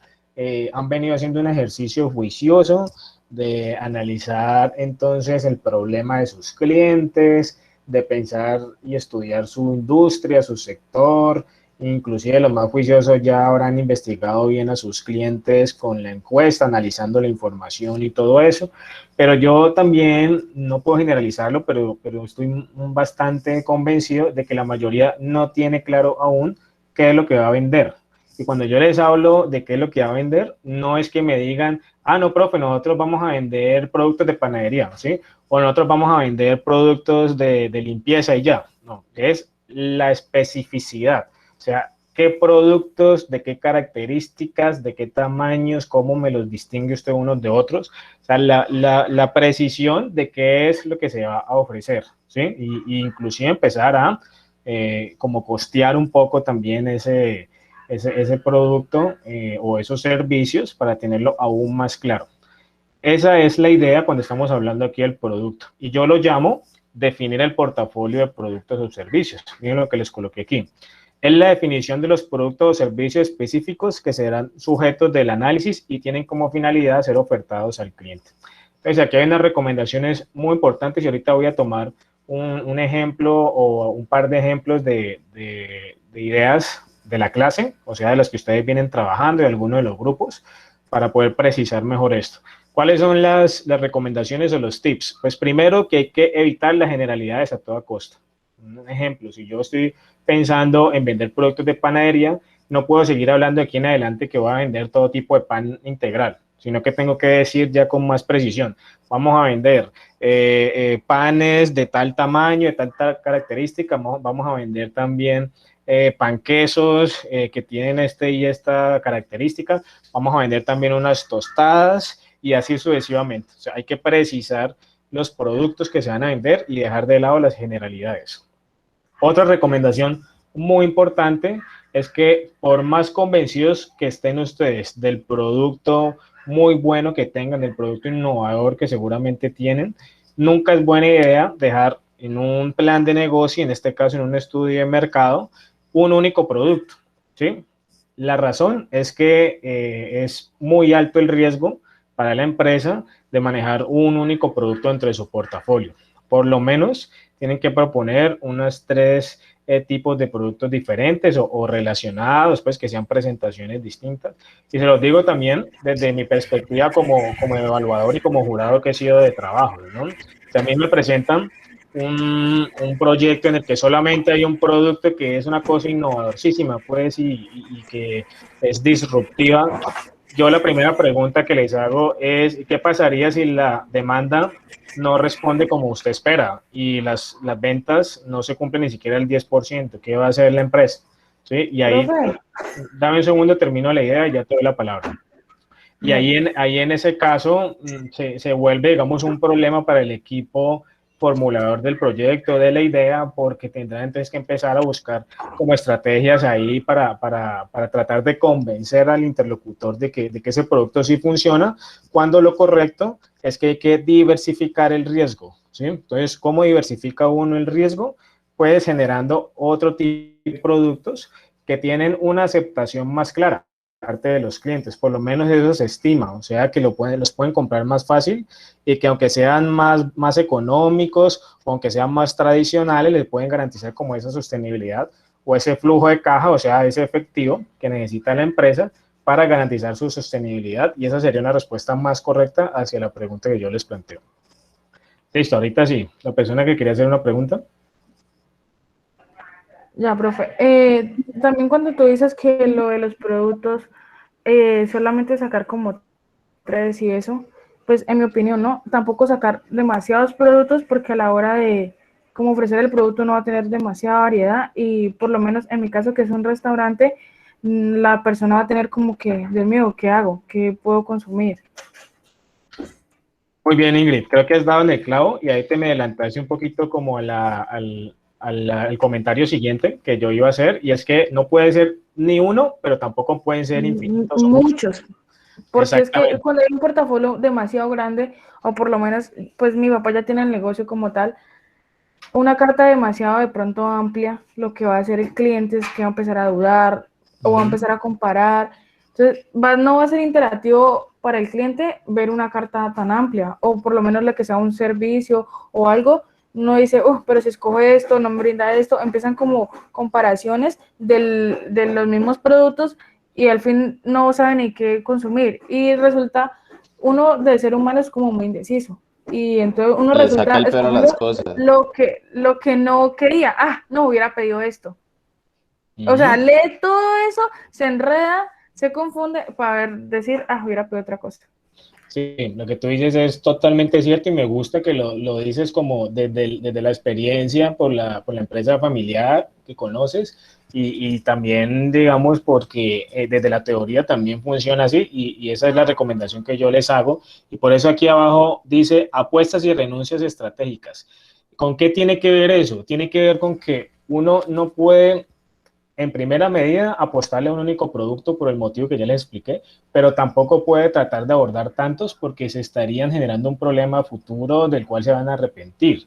han venido haciendo un ejercicio juicioso de analizar entonces el problema de sus clientes, de pensar y estudiar su industria, su sector. Inclusive los más juiciosos ya habrán investigado bien a sus clientes con la encuesta, analizando la información y todo eso. Pero yo también, no puedo generalizarlo, pero estoy bastante convencido de que la mayoría no tiene claro aún qué es lo que va a vender. Y cuando yo les hablo de qué es lo que va a vender, no es que me digan, ah, no, profe, nosotros vamos a vender productos de panadería, ¿sí? O nosotros vamos a vender productos de limpieza y ya. No, es la especificidad. O sea, qué productos, de qué características, de qué tamaños, cómo me los distingue usted unos de otros. O sea, la precisión de qué es lo que se va a ofrecer, ¿sí? Y inclusive empezar a como costear un poco también ese producto o esos servicios para tenerlo aún más claro. Esa es la idea cuando estamos hablando aquí del producto. Y yo lo llamo definir el portafolio de productos o servicios. Miren lo que les coloqué aquí. Es la definición de los productos o servicios específicos que serán sujetos del análisis y tienen como finalidad ser ofertados al cliente. Entonces, aquí hay unas recomendaciones muy importantes y ahorita voy a tomar un ejemplo o un par de ejemplos de ideas de la clase, o sea, de las que ustedes vienen trabajando y algunos de los grupos, para poder precisar mejor esto. ¿Cuáles son las recomendaciones o los tips? Pues primero que hay que evitar las generalidades a toda costa. Un ejemplo, si yo estoy pensando en vender productos de panadería, no puedo seguir hablando de aquí en adelante que voy a vender todo tipo de pan integral, sino que tengo que decir ya con más precisión, vamos a vender panes de tal tamaño, de tal característica, vamos a vender también panquesos que tienen este y esta característica, vamos a vender también unas tostadas y así sucesivamente. O sea, hay que precisar los productos que se van a vender y dejar de lado las generalidades. Otra recomendación muy importante es que por más convencidos que estén ustedes del producto muy bueno que tengan, del producto innovador que seguramente tienen, nunca es buena idea dejar en un plan de negocio, en este caso en un estudio de mercado, un único producto, ¿sí? La razón es que es muy alto el riesgo para la empresa de manejar un único producto dentro de su portafolio. Por lo menos tienen que proponer unos 3 tipos de productos diferentes o relacionados, pues que sean presentaciones distintas. Y se los digo también desde mi perspectiva como evaluador y como jurado que he sido de trabajo, ¿no? También me presentan un proyecto en el que solamente hay un producto que es una cosa innovadorísima, pues, y que es disruptiva. Yo la primera pregunta que les hago es, ¿qué pasaría si la demanda no responde como usted espera y las ventas no se cumplen ni siquiera el 10%? ¿Qué va a hacer la empresa? ¿Sí? Y ahí, Profe, dame un segundo, termino la idea y ya te doy la palabra. Y ahí en ese caso se vuelve, digamos, un problema para el equipo formulador del proyecto, de la idea, porque tendrán entonces que empezar a buscar como estrategias ahí para tratar de convencer al interlocutor de que ese producto sí funciona, cuando lo correcto es que hay que diversificar el riesgo, ¿sí? Entonces, ¿cómo diversifica uno el riesgo? Pues generando otro tipo de productos que tienen una aceptación más clara parte de los clientes, por lo menos eso se estima, o sea que los pueden comprar más fácil y que aunque sean más económicos o aunque sean más tradicionales, les pueden garantizar como esa sostenibilidad o ese flujo de caja, o sea, ese efectivo que necesita la empresa para garantizar su sostenibilidad, y esa sería una respuesta más correcta hacia la pregunta que yo les planteo. Listo, ahorita sí, la persona que quería hacer una pregunta. ya, profe. También cuando tú dices que lo de los productos, solamente sacar como 3 y eso, pues en mi opinión, ¿no? Tampoco sacar demasiados productos porque a la hora de como ofrecer el producto no va a tener demasiada variedad y por lo menos en mi caso que es un restaurante, la persona va a tener como que, Dios mío, ¿qué hago? ¿Qué puedo consumir? Muy bien, Ingrid, creo que has dado en el clavo y ahí te me adelantaste un poquito como al comentario siguiente que yo iba a hacer, y es que no puede ser ni uno, pero tampoco pueden ser infinitos o Muchos. Porque es que Exactamente. cuando hay un portafolio demasiado grande, o por lo menos, pues mi papá ya tiene el negocio como tal, una carta demasiado de pronto amplia, lo que va a hacer el cliente es que va a empezar a dudar o va a empezar a comparar. Entonces, no va a ser interactivo para el cliente ver una carta tan amplia, o por lo menos lo que sea un servicio o algo, no dice, pero si escojo esto, no me brinda esto, empiezan como comparaciones de los mismos productos y al fin no saben ni qué consumir. Y resulta, uno de ser humano es como muy indeciso. Y entonces uno Le saca resulta el peor a escogiendo las cosas. lo que no quería. No hubiera pedido esto. O sea, Ujú. lee todo eso, se enreda, se confunde para decir, hubiera pedido otra cosa. Sí, lo que tú dices es totalmente cierto y me gusta que lo dices como desde la experiencia por la empresa familiar que conoces y también, digamos, porque desde la teoría también funciona así y esa es la recomendación que yo les hago. Y por eso aquí abajo dice apuestas y renuncias estratégicas. ¿Con qué tiene que ver eso? Tiene que ver con que uno no puede en primera medida apostarle a un único producto por el motivo que ya les expliqué, pero tampoco puede tratar de abordar tantos porque se estarían generando un problema futuro del cual se van a arrepentir.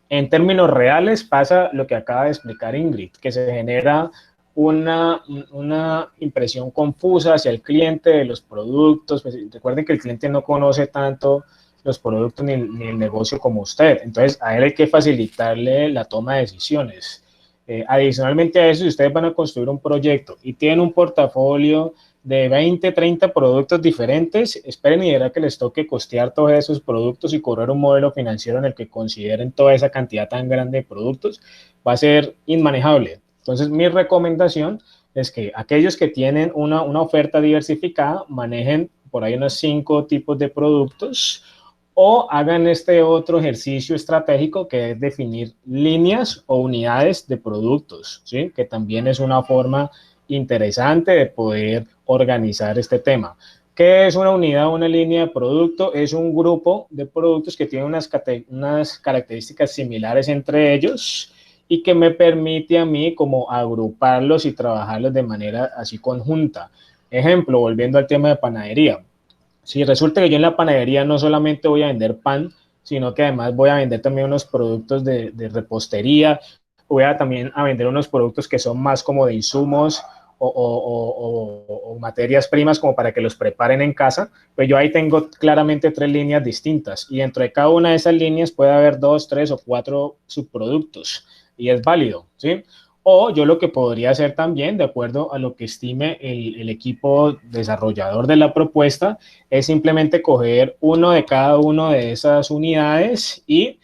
En términos reales pasa lo que acaba de explicar Ingrid, que se genera una impresión confusa hacia el cliente de los productos. Pues, recuerden que el cliente no conoce tanto los productos ni el negocio como usted, entonces a él hay que facilitarle la toma de decisiones. Adicionalmente a eso, si ustedes van a construir un proyecto y tienen un portafolio de 20, 30 productos diferentes, esperen y verá que les toque costear todos esos productos y correr un modelo financiero en el que consideren toda esa cantidad tan grande de productos, va a ser inmanejable. Entonces, mi recomendación es que aquellos que tienen una oferta diversificada manejen por ahí unos 5 tipos de productos, o hagan este otro ejercicio estratégico que es definir líneas o unidades de productos, ¿sí? Que también es una forma interesante de poder organizar este tema. ¿Qué es una unidad o una línea de producto? Es un grupo de productos que tienen unas características similares entre ellos y que me permite a mí como agruparlos y trabajarlos de manera así conjunta. Ejemplo, volviendo al tema de panadería. Si resulta que yo en la panadería no solamente voy a vender pan, sino que además voy a vender también unos productos de repostería, voy a también a vender unos productos que son más como de insumos o materias primas como para que los preparen en casa, pues yo ahí tengo claramente 3 líneas distintas y dentro de cada una de esas líneas puede haber 2, 3 o 4 subproductos y es válido, ¿sí? O yo lo que podría hacer también, de acuerdo a lo que estime el equipo desarrollador de la propuesta, es simplemente coger uno de cada una de esas unidades y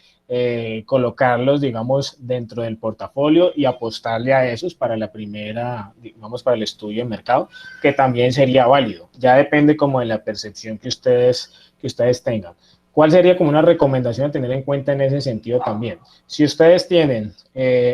colocarlos, digamos, dentro del portafolio y apostarle a esos para la primera, digamos, para el estudio de mercado, que también sería válido. Ya depende como de la percepción que ustedes tengan. ¿Cuál sería como una recomendación a tener en cuenta en ese sentido también? Si ustedes tienen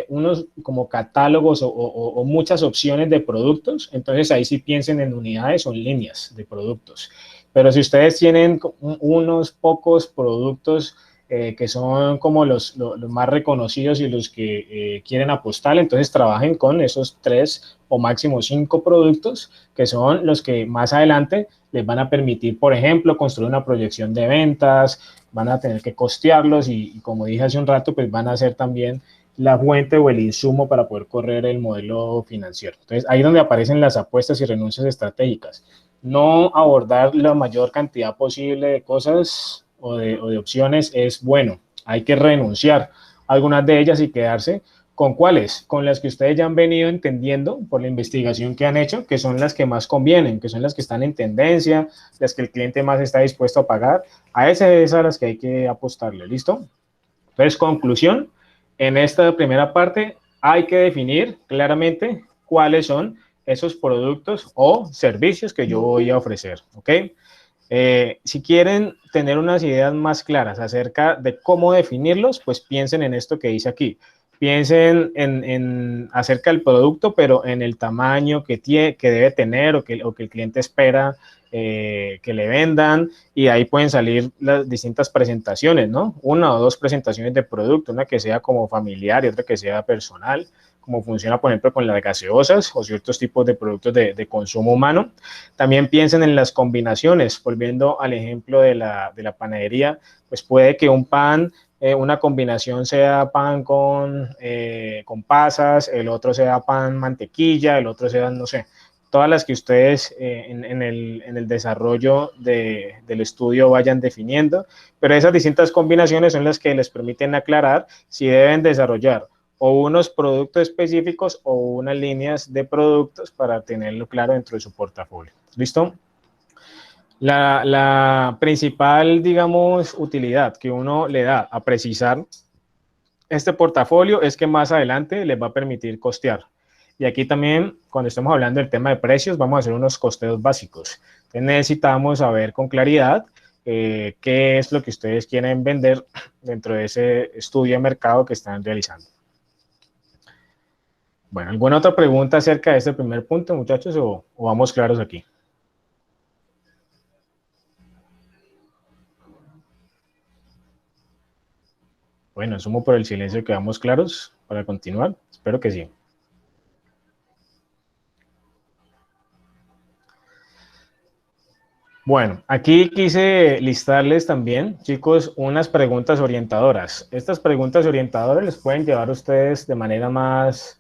unos como catálogos o muchas opciones de productos, entonces ahí sí piensen en unidades o en líneas de productos. Pero si ustedes tienen unos pocos productos que son como los más reconocidos y los que quieren apostar, entonces trabajen con esos 3 o máximo 5 productos que son los que más adelante les van a permitir, por ejemplo, construir una proyección de ventas, van a tener que costearlos y como dije hace un rato, pues van a ser también la fuente o el insumo para poder correr el modelo financiero. Entonces, ahí es donde aparecen las apuestas y renuncias estratégicas. No abordar la mayor cantidad posible de cosas o de opciones es bueno. Hay que renunciar a algunas de ellas y quedarse ¿con cuáles? Con las que ustedes ya han venido entendiendo por la investigación que han hecho, que son las que más convienen, que son las que están en tendencia, las que el cliente más está dispuesto a pagar. A esas es a las que hay que apostarle, ¿listo? Entonces, conclusión, en esta primera parte hay que definir claramente cuáles son esos productos o servicios que yo voy a ofrecer, ¿ok? Si quieren tener unas ideas más claras acerca de cómo definirlos, pues piensen en esto que dice aquí. Piensen en acerca del producto, pero en el tamaño que debe tener o que el cliente espera que le vendan, y ahí pueden salir las distintas presentaciones, ¿no? 1 o 2 presentaciones de producto, una que sea como familiar y otra que sea personal, como funciona, por ejemplo, con las gaseosas o ciertos tipos de productos de consumo humano. También piensen en las combinaciones, volviendo al ejemplo de la panadería, pues puede que un pan, una combinación sea pan con pasas, el otro sea pan mantequilla, el otro sea, no sé, todas las que ustedes en el desarrollo del estudio vayan definiendo, pero esas distintas combinaciones son las que les permiten aclarar si deben desarrollar o unos productos específicos o unas líneas de productos para tenerlo claro dentro de su portafolio. ¿Listo? La principal, digamos, utilidad que uno le da a precisar este portafolio es que más adelante les va a permitir costear. Y aquí también, cuando estemos hablando del tema de precios, vamos a hacer unos costeos básicos. Entonces necesitamos saber con claridad qué es lo que ustedes quieren vender dentro de ese estudio de mercado que están realizando. Bueno, ¿alguna otra pregunta acerca de este primer punto, muchachos, o vamos claros aquí? Bueno, asumo por el silencio que vamos claros para continuar. Espero que sí. Bueno, aquí quise listarles también, chicos, unas preguntas orientadoras. Estas preguntas orientadoras les pueden llevar a ustedes de manera más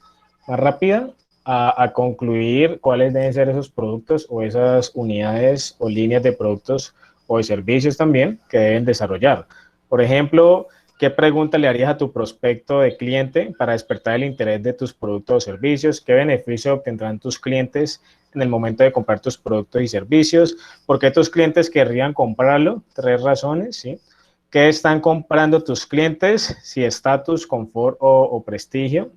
rápida a concluir cuáles deben ser esos productos o esas unidades o líneas de productos o de servicios también que deben desarrollar. Por ejemplo, ¿qué pregunta le harías a tu prospecto de cliente para despertar el interés de tus productos o servicios? ¿Qué beneficio obtendrán tus clientes en el momento de comprar tus productos y servicios? ¿Por qué tus clientes querrían comprarlo? 3 razones, ¿sí? ¿Qué están comprando tus clientes? Si estatus, confort o prestigio.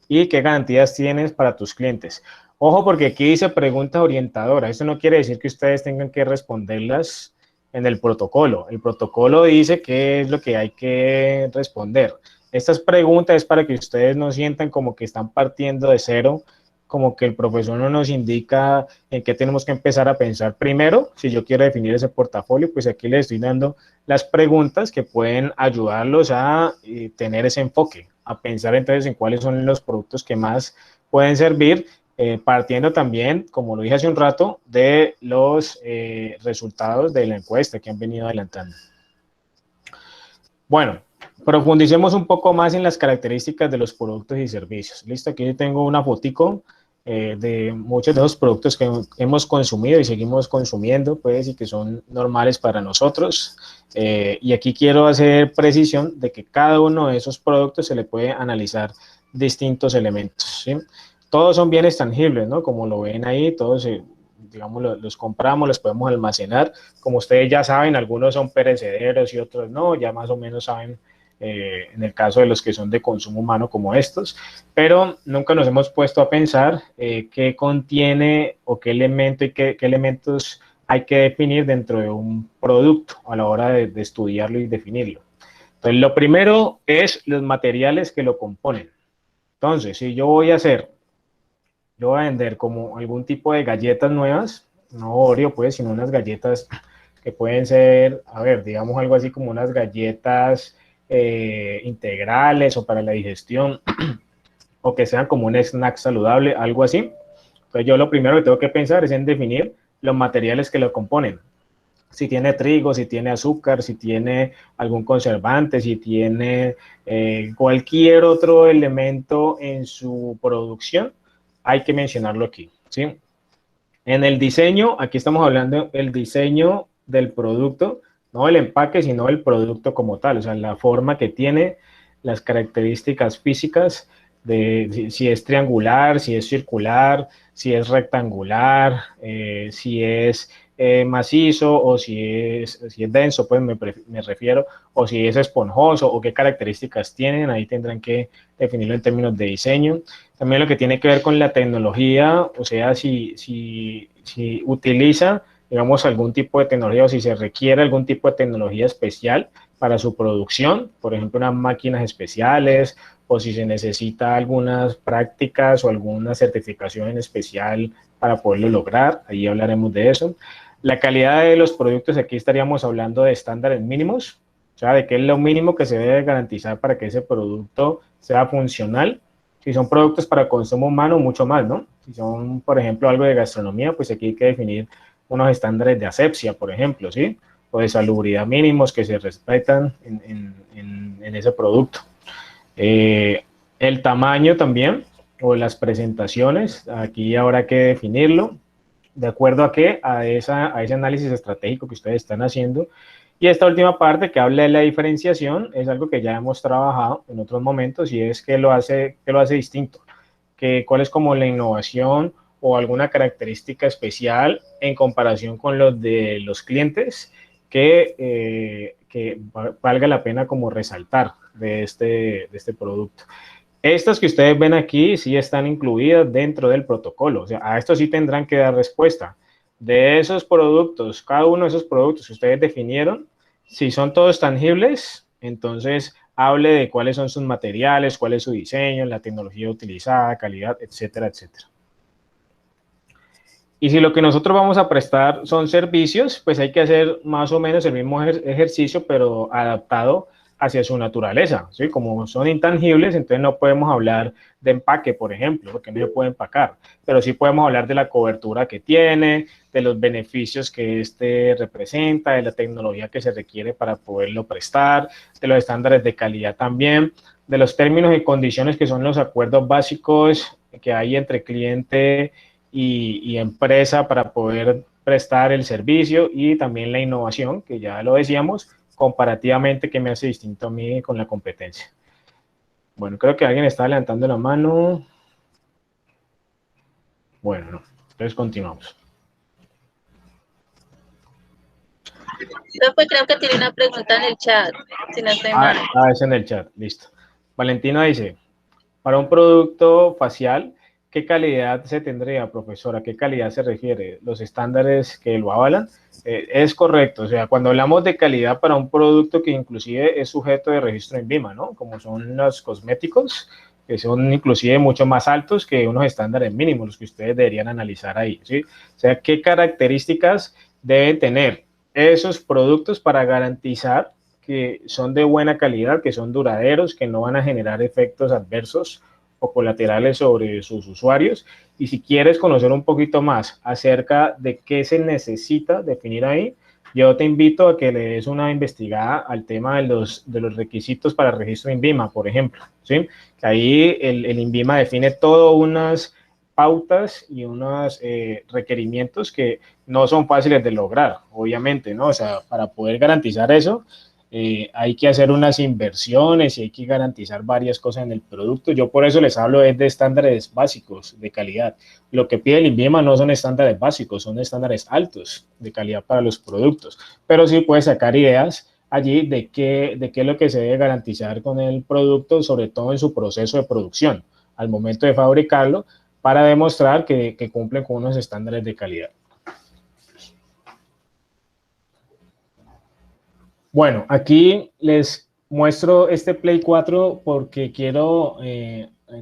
¿Y qué garantías tienes para tus clientes? Ojo, porque aquí dice preguntas orientadoras. Eso no quiere decir que ustedes tengan que responderlas en el protocolo. El protocolo dice qué es lo que hay que responder. Estas preguntas es para que ustedes no sientan como que están partiendo de cero, como que el profesor no nos indica en qué tenemos que empezar a pensar primero. Si yo quiero definir ese portafolio, pues aquí les estoy dando las preguntas que pueden ayudarlos a tener ese enfoque, a pensar entonces en cuáles son los productos que más pueden servir, partiendo también, como lo dije hace un rato, de los resultados de la encuesta que han venido adelantando. Bueno, profundicemos un poco más en las características de los productos y servicios. Listo, aquí tengo una fotico de muchos de los productos que hemos consumido y seguimos consumiendo, pues, y que son normales para nosotros. Y aquí quiero hacer precisión de que cada uno de esos productos se le puede analizar distintos elementos, ¿sí? Todos son bienes tangibles, ¿no? Como lo ven ahí, todos, digamos, los compramos, los podemos almacenar. Como ustedes ya saben, algunos son perecederos y otros no, ya más o menos saben, en el caso de los que son de consumo humano como estos, pero nunca nos hemos puesto a pensar qué contiene o qué elemento y qué elementos hay que definir dentro de un producto a la hora de estudiarlo y definirlo. Entonces, lo primero es los materiales que lo componen. Entonces, si yo voy a vender como algún tipo de galletas nuevas, no Oreo, pues, sino unas galletas que pueden ser, a ver, digamos algo así como unas galletas integrales o para la digestión, o que sean como un snack saludable, algo así. Entonces yo lo primero que tengo que pensar es en definir los materiales que lo componen. Si tiene trigo, si tiene azúcar, si tiene algún conservante, si tiene cualquier otro elemento en su producción, hay que mencionarlo aquí, ¿sí? En el diseño, aquí estamos hablando del diseño del producto, no el empaque, sino el producto como tal, o sea, la forma que tiene, las características físicas de si es triangular, si es circular, si es rectangular, si es macizo o si es denso, pues me refiero, o si es esponjoso o qué características tienen, ahí tendrán que definirlo en términos de diseño. También lo que tiene que ver con la tecnología, o sea, si utiliza, digamos, algún tipo de tecnología o si se requiere algún tipo de tecnología especial para su producción, por ejemplo, unas máquinas especiales, o si se necesita algunas prácticas o alguna certificación en especial para poderlo lograr, ahí hablaremos de eso. La calidad de los productos, aquí estaríamos hablando de estándares mínimos, o sea, de qué es lo mínimo que se debe garantizar para que ese producto sea funcional. Si son productos para consumo humano, mucho más, ¿no? Si son, por ejemplo, algo de gastronomía, pues aquí hay que definir unos estándares de asepsia, por ejemplo, ¿sí? O de salubridad mínimos que se respetan en ese producto. El tamaño también, o las presentaciones, aquí habrá que definirlo, de acuerdo a qué, a ese análisis estratégico que ustedes están haciendo. Y esta última parte que habla de la diferenciación es algo que ya hemos trabajado en otros momentos y es qué lo hace distinto, cuál es como la innovación o alguna característica especial en comparación con los de los clientes que valga la pena como resaltar de este producto. Estas que ustedes ven aquí sí están incluidas dentro del protocolo, o sea, a esto sí tendrán que dar respuesta. De esos productos, cada uno de esos productos que ustedes definieron, si son todos tangibles, entonces hable de cuáles son sus materiales, cuál es su diseño, la tecnología utilizada, calidad, etcétera, etcétera. Y si lo que nosotros vamos a prestar son servicios, pues hay que hacer más o menos el mismo ejercicio, pero adaptado hacia su naturaleza, ¿sí? Como son intangibles, entonces no podemos hablar de empaque, por ejemplo, porque no se puede empacar, pero sí podemos hablar de la cobertura que tiene, de los beneficios que este representa, de la tecnología que se requiere para poderlo prestar, de los estándares de calidad también, de los términos y condiciones que son los acuerdos básicos que hay entre cliente y empresa para poder prestar el servicio, y también la innovación, que ya lo decíamos, comparativamente, que me hace distinto a mí con la competencia. Bueno, creo que alguien está levantando la mano. Bueno, no. Entonces continuamos. Pues creo que tiene una pregunta en el chat, si no estoy mal. Es en el chat, listo. Valentina dice, para un producto facial, ¿qué calidad se tendría, profesora? ¿A qué calidad se refiere? ¿Los estándares que lo avalan? Es correcto, o sea, cuando hablamos de calidad para un producto que inclusive es sujeto de registro INVIMA, ¿no? Como son los cosméticos, que son inclusive mucho más altos que unos estándares mínimos, los que ustedes deberían analizar ahí, ¿sí? O sea, ¿qué características deben tener esos productos para garantizar que son de buena calidad, que son duraderos, que no van a generar efectos adversos o colaterales sobre sus usuarios? Y si quieres conocer un poquito más acerca de qué se necesita definir ahí, yo te invito a que le des una investigada al tema de los requisitos para el registro INVIMA, por ejemplo, ¿sí? Que ahí el INVIMA define todas unas pautas y unos requerimientos que no son fáciles de lograr, obviamente, ¿no? O sea, para poder garantizar eso, hay que hacer unas inversiones y hay que garantizar varias cosas en el producto. Yo por eso les hablo de estándares básicos de calidad. Lo que pide el INVIMA no son estándares básicos, son estándares altos de calidad para los productos, pero sí puede sacar ideas allí de qué es lo que se debe garantizar con el producto, sobre todo en su proceso de producción, al momento de fabricarlo, para demostrar que cumplen con unos estándares de calidad. Bueno, aquí les muestro este Play 4 porque quiero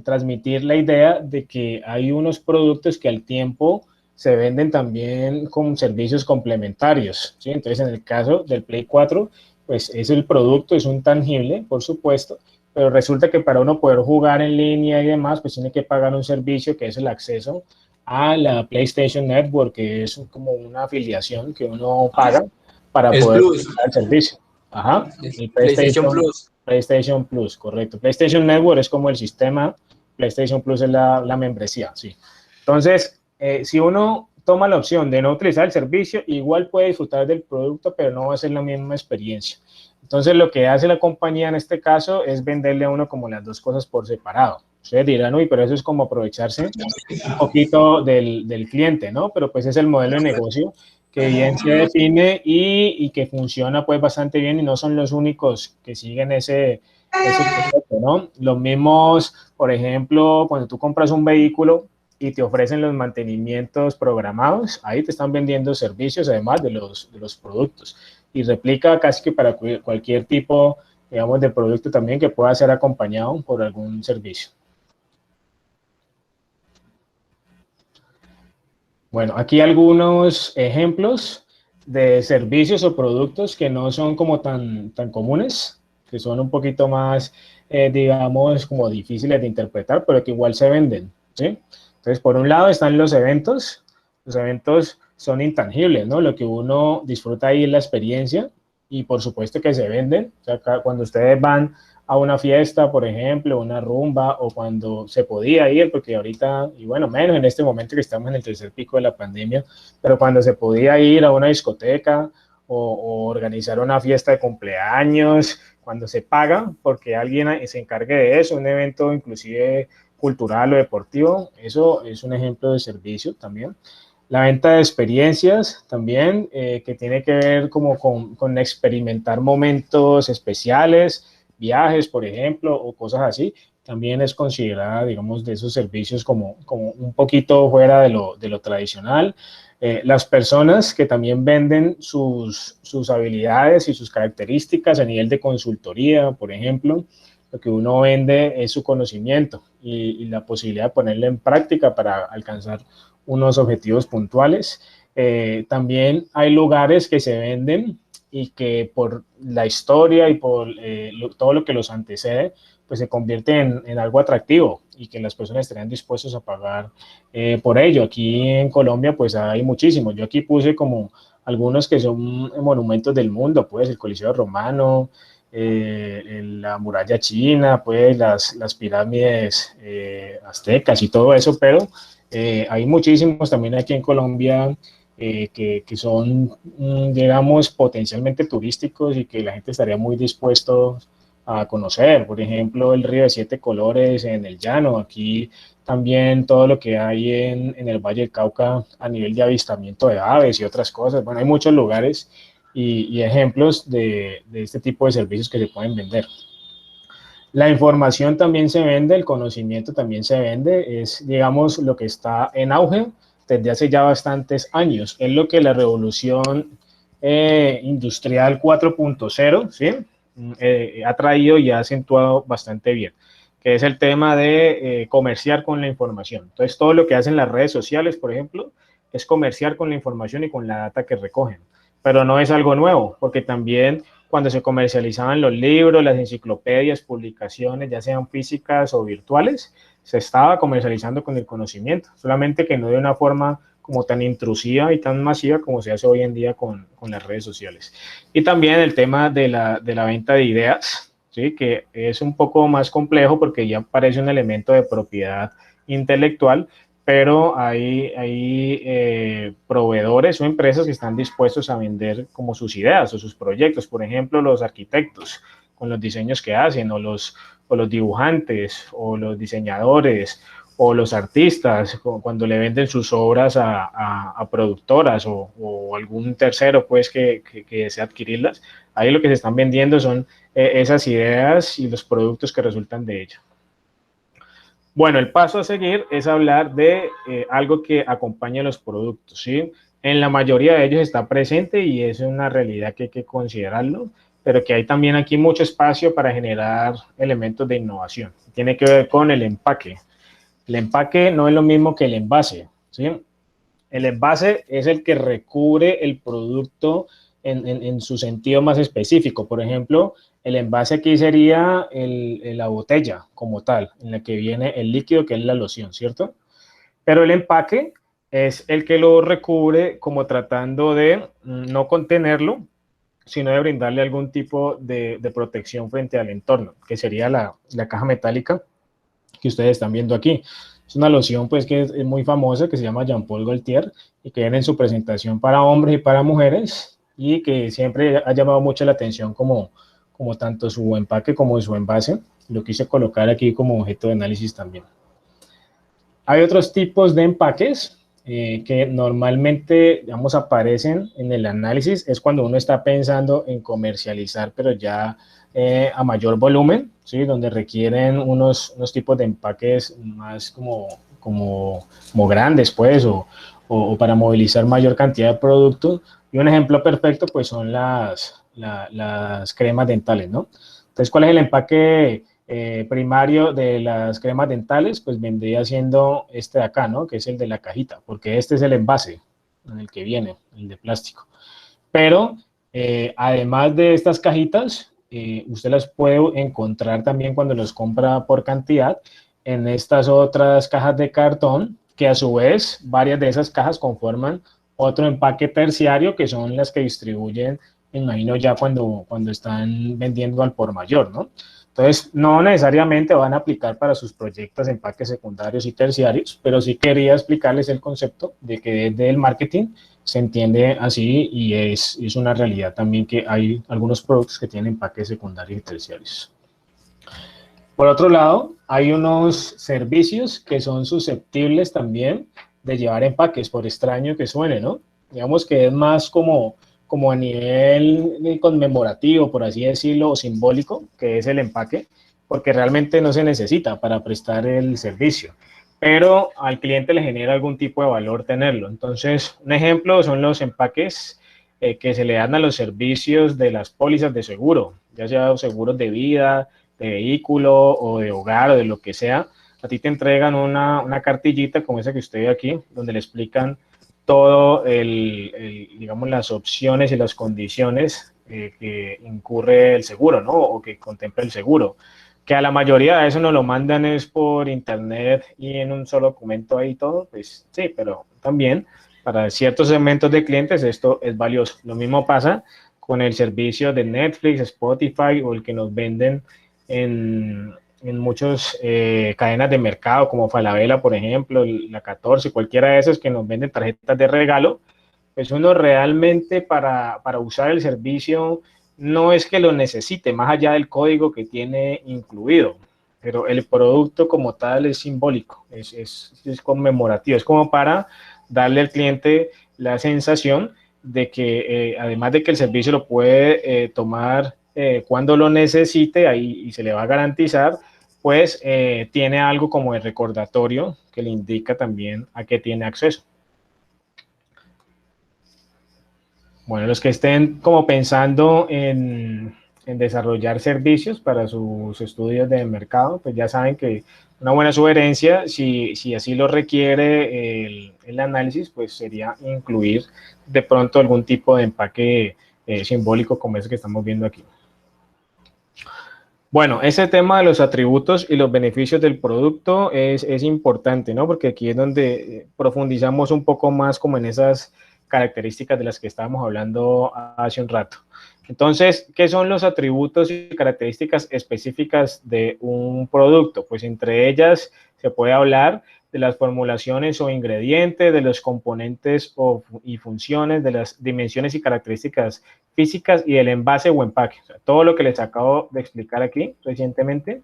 transmitir la idea de que hay unos productos que al tiempo se venden también con servicios complementarios, ¿sí? Entonces, en el caso del Play 4, pues es el producto, es un tangible, por supuesto, pero resulta que para uno poder jugar en línea y demás, pues tiene que pagar un servicio que es el acceso a la PlayStation Network, que es como una afiliación que uno paga para poder usar el servicio. Ajá. El PlayStation Plus. PlayStation Plus, correcto. PlayStation Network es como el sistema, PlayStation Plus es la membresía, sí. Entonces, si uno toma la opción de no utilizar el servicio, igual puede disfrutar del producto, pero no va a ser la misma experiencia. Entonces, lo que hace la compañía en este caso es venderle a uno como las dos cosas por separado. Ustedes dirán, uy, pero eso es como aprovecharse un poquito del cliente, ¿no? Pero pues es el modelo de negocio que bien se define y que funciona pues bastante bien y no son los únicos que siguen ese concepto, ¿no? Los mismos, por ejemplo, cuando tú compras un vehículo y te ofrecen los mantenimientos programados, ahí te están vendiendo servicios además de los productos. Y replica casi que para cualquier tipo, digamos, de producto también que pueda ser acompañado por algún servicio. Bueno, aquí algunos ejemplos de servicios o productos que no son como tan comunes, que son un poquito más, digamos, como difíciles de interpretar, pero que igual se venden, ¿sí? Entonces, por un lado están los eventos son intangibles, ¿no? Lo que uno disfruta ahí es la experiencia y por supuesto que se venden. O sea, cuando ustedes van a una fiesta, por ejemplo, una rumba, o cuando se podía ir, porque ahorita, y bueno, menos en este momento que estamos en el tercer pico de la pandemia, pero cuando se podía ir a una discoteca o organizar una fiesta de cumpleaños, cuando se paga, porque alguien se encargue de eso, un evento inclusive cultural o deportivo, eso es un ejemplo de servicio también. La venta de experiencias también, que tiene que ver como con experimentar momentos especiales, viajes, por ejemplo, o cosas así, también es considerada, digamos, de esos servicios como un poquito fuera de lo tradicional. Las personas que también venden sus habilidades y sus características a nivel de consultoría, por ejemplo, lo que uno vende es su conocimiento y la posibilidad de ponerlo en práctica para alcanzar unos objetivos puntuales. También hay lugares que se venden y que por la historia y por todo lo que los antecede, pues se convierte en algo atractivo y que las personas estarían dispuestos a pagar por ello. Aquí en Colombia pues hay muchísimos. Yo aquí puse como algunos que son monumentos del mundo, pues el Coliseo Romano, la muralla china, pues las pirámides aztecas y todo eso, pero hay muchísimos también aquí en Colombia que son, digamos, potencialmente turísticos y que la gente estaría muy dispuesto a conocer. Por ejemplo, el río de 7 colores en el llano. Aquí también todo lo que hay en el Valle del Cauca a nivel de avistamiento de aves y otras cosas. Bueno, hay muchos lugares y ejemplos de este tipo de servicios que se pueden vender. La información también se vende, el conocimiento también se vende, es, digamos, lo que está en auge desde hace ya bastantes años. Es lo que la revolución industrial 4.0, ¿sí? Ha traído y ha acentuado bastante bien, que es el tema de comerciar con la información. Entonces, todo lo que hacen las redes sociales, por ejemplo, es comerciar con la información y con la data que recogen. Pero no es algo nuevo, porque también cuando se comercializaban los libros, las enciclopedias, publicaciones, ya sean físicas o virtuales, se estaba comercializando con el conocimiento, solamente que no de una forma como tan intrusiva y tan masiva como se hace hoy en día con las redes sociales. Y también el tema de la venta de ideas, ¿sí? Que es un poco más complejo porque ya parece un elemento de propiedad intelectual, pero hay proveedores o empresas que están dispuestos a vender como sus ideas o sus proyectos. Por ejemplo, los arquitectos con los diseños que hacen, o los dibujantes, o los diseñadores, o los artistas, cuando le venden sus obras a productoras o algún tercero pues que desea adquirirlas. Ahí lo que se están vendiendo son esas ideas y los productos que resultan de ello. Bueno, el paso a seguir es hablar de algo que acompaña a los productos, ¿sí? En la mayoría de ellos está presente y es una realidad que hay que considerarlo, pero que hay también aquí mucho espacio para generar elementos de innovación. Tiene que ver con el empaque. El empaque no es lo mismo que el envase, ¿sí? El envase es el que recubre el producto en su sentido más específico. Por ejemplo, el envase aquí sería la botella como tal, en la que viene el líquido, que es la loción, ¿cierto? Pero el empaque es el que lo recubre como tratando de no contenerlo, sino de brindarle algún tipo de protección frente al entorno, que sería la caja metálica que ustedes están viendo aquí. Es una loción pues que es muy famosa, que se llama Jean Paul Gaultier, y que viene en su presentación para hombres y para mujeres, y que siempre ha llamado mucho la atención como tanto su empaque como su envase. Lo quise colocar aquí como objeto de análisis también. Hay otros tipos de empaques que normalmente, digamos, aparecen en el análisis. Es cuando uno está pensando en comercializar, pero ya a mayor volumen, ¿sí? Donde requieren unos tipos de empaques más como grandes, pues, o para movilizar mayor cantidad de productos. Y un ejemplo perfecto, pues, son las cremas dentales, ¿no? Entonces, ¿cuál es el empaque primario de las cremas dentales? Pues vendría siendo este de acá, ¿no? Que es el de la cajita, porque este es el envase en el que viene, el de plástico. Pero además de estas cajitas, usted las puede encontrar también cuando los compra por cantidad en estas otras cajas de cartón, que a su vez varias de esas cajas conforman otro empaque terciario, que son las que distribuyen, me imagino, ya cuando están vendiendo al por mayor, ¿no? Entonces, no necesariamente van a aplicar para sus proyectos empaques secundarios y terciarios, pero sí quería explicarles el concepto de que desde el marketing se entiende así, y es una realidad también que hay algunos productos que tienen empaques secundarios y terciarios. Por otro lado, hay unos servicios que son susceptibles también de llevar empaques, por extraño que suene, ¿no? Digamos que es más como a nivel conmemorativo, por así decirlo, o simbólico, que es el empaque, porque realmente no se necesita para prestar el servicio, pero al cliente le genera algún tipo de valor tenerlo. Entonces, un ejemplo son los empaques que se le dan a los servicios de las pólizas de seguro, ya sea seguros de vida, de vehículo o de hogar o de lo que sea. A ti te entregan una cartillita como esa que usted ve aquí, donde le explican todo digamos, las opciones y las condiciones que incurre el seguro, ¿no? O que contempla el seguro. Que a la mayoría de eso nos lo mandan es por internet y en un solo documento ahí todo, pues sí, pero también para ciertos segmentos de clientes esto es valioso. Lo mismo pasa con el servicio de Netflix, Spotify, o el que nos venden en muchas cadenas de mercado como Falabella, por ejemplo, la 14, cualquiera de esas que nos venden tarjetas de regalo. Pues uno realmente para usar el servicio no es que lo necesite, más allá del código que tiene incluido, pero el producto como tal es simbólico, es conmemorativo, es como para darle al cliente la sensación de que además de que el servicio lo puede tomar cuando lo necesite ahí y se le va a garantizar, pues tiene algo como el recordatorio que le indica también a qué tiene acceso. Bueno, los que estén como pensando en desarrollar servicios para sus estudios de mercado, pues ya saben que una buena sugerencia, si así lo requiere el análisis, pues sería incluir de pronto algún tipo de empaque simbólico como ese que estamos viendo aquí. Bueno, ese tema de los atributos y los beneficios del producto es importante, ¿no? Porque aquí es donde profundizamos un poco más como en esas características de las que estábamos hablando hace un rato. Entonces, ¿qué son los atributos y características específicas de un producto? Pues entre ellas se puede hablar de las formulaciones o ingredientes, de los componentes y funciones, de las dimensiones y características físicas y del envase o empaque. O sea, todo lo que les acabo de explicar aquí recientemente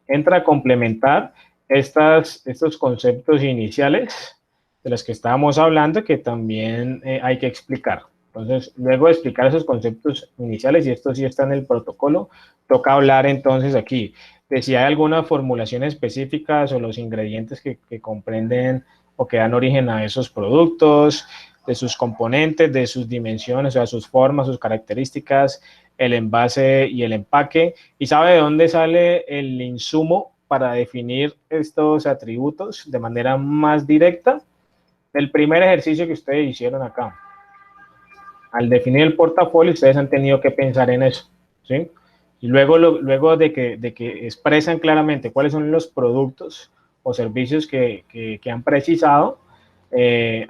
entra a complementar estos conceptos iniciales de los que estábamos hablando, que también hay que explicar. Entonces, luego de explicar esos conceptos iniciales, y esto sí está en el protocolo, toca hablar entonces aquí de si hay algunas formulaciones específicas o los ingredientes que comprenden o que dan origen a esos productos, de sus componentes, de sus dimensiones, o sea, sus formas, sus características, el envase y el empaque, y sabe de dónde sale el insumo para definir estos atributos de manera más directa. El primer ejercicio que ustedes hicieron acá. Al definir el portafolio, ustedes han tenido que pensar en eso, ¿sí? Y luego de que expresan claramente cuáles son los productos o servicios que han precisado,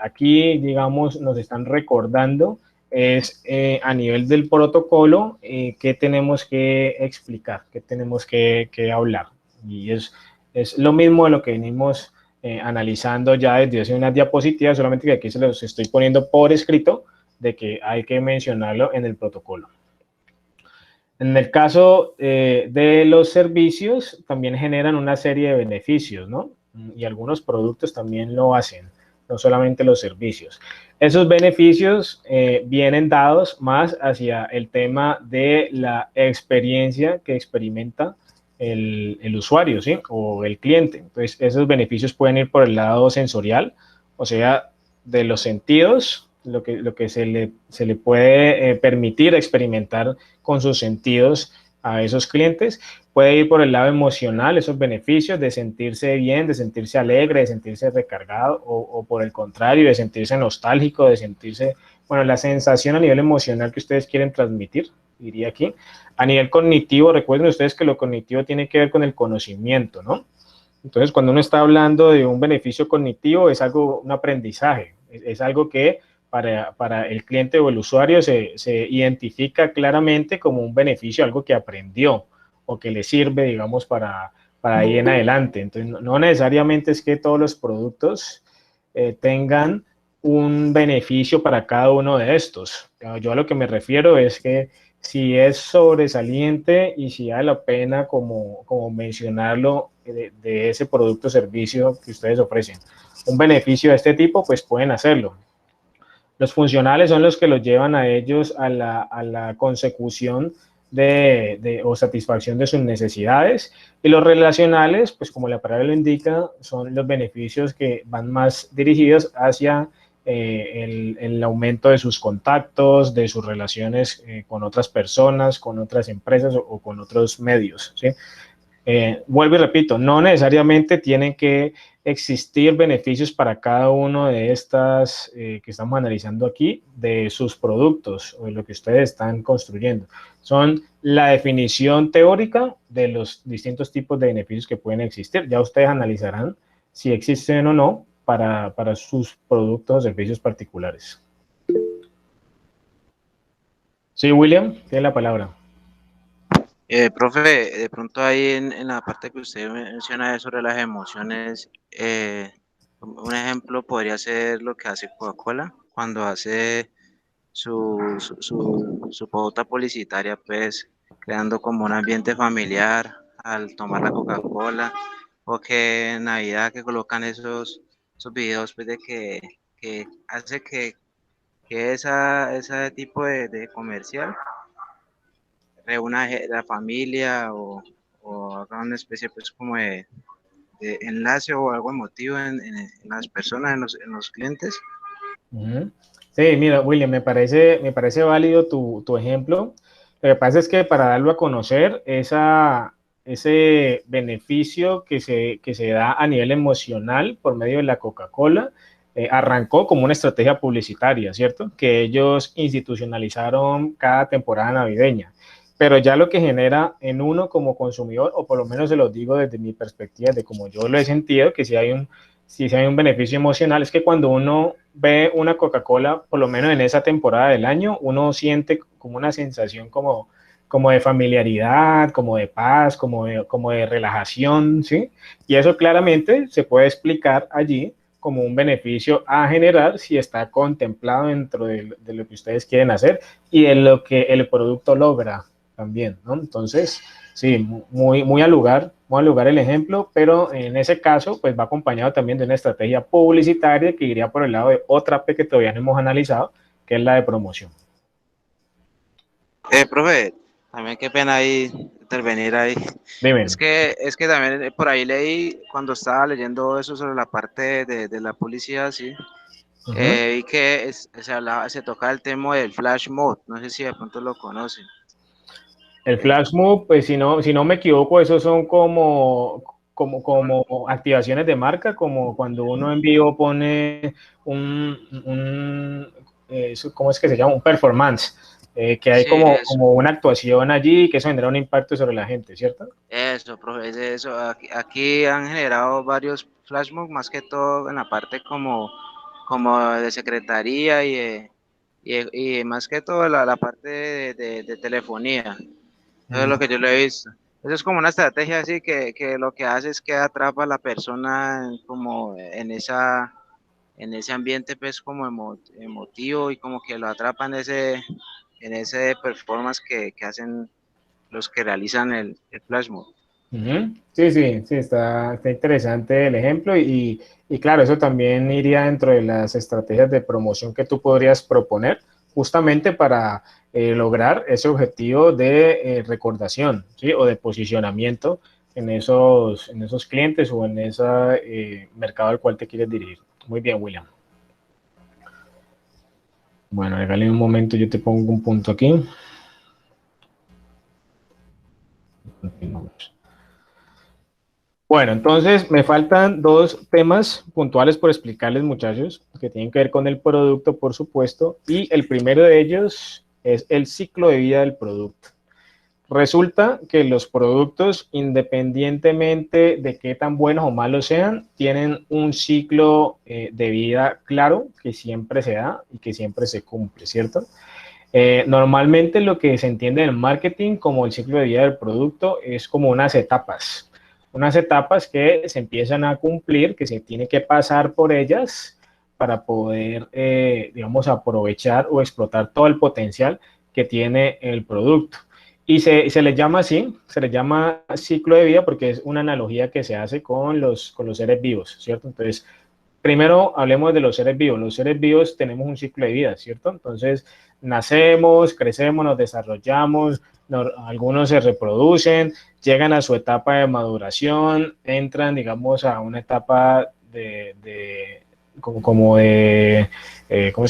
aquí, digamos, nos están recordando es a nivel del protocolo qué tenemos que explicar, qué tenemos que hablar. Y es lo mismo de lo que venimos analizando ya desde hace unas diapositivas, solamente que aquí se los estoy poniendo por escrito de que hay que mencionarlo en el protocolo. En el caso de los servicios, también generan una serie de beneficios, ¿no? Y algunos productos también lo hacen, no solamente los servicios. Esos beneficios vienen dados más hacia el tema de la experiencia que experimenta el usuario, ¿sí? O el cliente. Entonces, esos beneficios pueden ir por el lado sensorial, o sea, de los sentidos, lo que se le puede permitir experimentar con sus sentidos a esos clientes. Puede ir por el lado emocional, esos beneficios de sentirse bien, de sentirse alegre, de sentirse recargado, o por el contrario, de sentirse nostálgico, de sentirse, bueno, la sensación a nivel emocional que ustedes quieren transmitir, diría aquí. A nivel cognitivo, recuerden ustedes que lo cognitivo tiene que ver con el conocimiento, ¿no? Entonces, cuando uno está hablando de un beneficio cognitivo, es algo, un aprendizaje, es algo que para el cliente o el usuario se identifica claramente como un beneficio, algo que aprendió o que le sirve, digamos, para ir en adelante. Entonces, no necesariamente es que todos los productos tengan un beneficio para cada uno de estos. Yo a lo que me refiero es que si es sobresaliente y si vale la pena como mencionarlo de ese producto o servicio que ustedes ofrecen. Un beneficio de este tipo, pues pueden hacerlo. Los funcionales son los que los llevan a ellos a la consecución o satisfacción de sus necesidades, y los relacionales, pues como la palabra lo indica, son los beneficios que van más dirigidos hacia el aumento de sus contactos, de sus relaciones con otras personas, con otras empresas o con otros medios, ¿sí? Vuelvo y repito, no necesariamente tienen que existir beneficios para cada uno de estas que estamos analizando aquí, de sus productos o de lo que ustedes están construyendo. Son la definición teórica de los distintos tipos de beneficios que pueden existir. Ya ustedes analizarán si existen o no para sus productos o servicios particulares. Sí, William, tiene la palabra. Profe, de pronto ahí en la parte que usted menciona sobre las emociones, un ejemplo podría ser lo que hace Coca-Cola cuando hace su pauta publicitaria, pues creando como un ambiente familiar al tomar la Coca-Cola, o que en Navidad que colocan esos videos, pues de que hace que ese tipo de comercial reúna la familia o haga una especie pues como de enlace o algo emotivo en las personas, en los clientes. Sí, mira, William, me parece válido tu ejemplo. Lo que pasa es que para darlo a conocer, ese beneficio que se da a nivel emocional por medio de la Coca-Cola, arrancó como una estrategia publicitaria, ¿cierto? Que ellos institucionalizaron cada temporada navideña. Pero ya lo que genera en uno como consumidor, o por lo menos se lo digo desde mi perspectiva, de como yo lo he sentido, que si hay un beneficio emocional, es que cuando uno ve una Coca-Cola, por lo menos en esa temporada del año, uno siente como una sensación como como de familiaridad, como de paz, como de relajación, ¿sí? Y eso claramente se puede explicar allí como un beneficio a generar si está contemplado dentro de lo que ustedes quieren hacer y de lo que el producto logra también, ¿no? Entonces, sí, muy al lugar el ejemplo, pero en ese caso, pues va acompañado también de una estrategia publicitaria que iría por el lado de otra P que todavía no hemos analizado, que es la de promoción. Profe, también qué pena ahí intervenir ahí. Dime. Es que también por ahí leí, cuando estaba leyendo eso sobre la parte de la publicidad, sí, vi que se tocaba el tema del flash mode, no sé si de pronto lo conocen. El flash move, pues si no me equivoco, esos son como activaciones de marca, como cuando uno en vivo pone ¿cómo es que se llama? Un performance, que hay Sí, como una actuación allí que eso genera un impacto sobre la gente, ¿cierto? eso, profe, es eso. Aquí han generado varios flash mobs, más que todo en la parte como de secretaría y más que todo la parte de telefonía. Eso es lo que yo lo he visto. Eso es como una estrategia así que lo que hace es que atrapa a la persona como en ese ambiente pues como emotivo y como que lo atrapa en ese performance que hacen los que realizan el flash mob. Sí, está interesante el ejemplo y claro, eso también iría dentro de las estrategias de promoción que tú podrías proponer justamente para lograr ese objetivo de recordación, ¿sí? O de posicionamiento en esos clientes o en ese mercado al cual te quieres dirigir. Muy bien, William. Bueno, regálame un momento, yo te pongo un punto aquí. Continuamos. Bueno, entonces me faltan dos temas puntuales por explicarles, muchachos, que tienen que ver con el producto, por supuesto, y el primero de ellos es el ciclo de vida del producto. Resulta que los productos, independientemente de qué tan buenos o malos sean, tienen un ciclo de vida claro que siempre se da y que siempre se cumple, ¿cierto? Normalmente lo que se entiende en el marketing como el ciclo de vida del producto es como unas etapas que se empiezan a cumplir, que se tiene que pasar por ellas para poder, digamos, aprovechar o explotar todo el potencial que tiene el producto. Y se le llama así, se le llama ciclo de vida porque es una analogía que se hace con los seres vivos, ¿cierto? Entonces, primero hablemos de los seres vivos. Los seres vivos tenemos un ciclo de vida, ¿cierto? Entonces, nacemos, crecemos, nos desarrollamos, algunos se reproducen, llegan a su etapa de maduración, entran, digamos, a una etapa ¿cómo es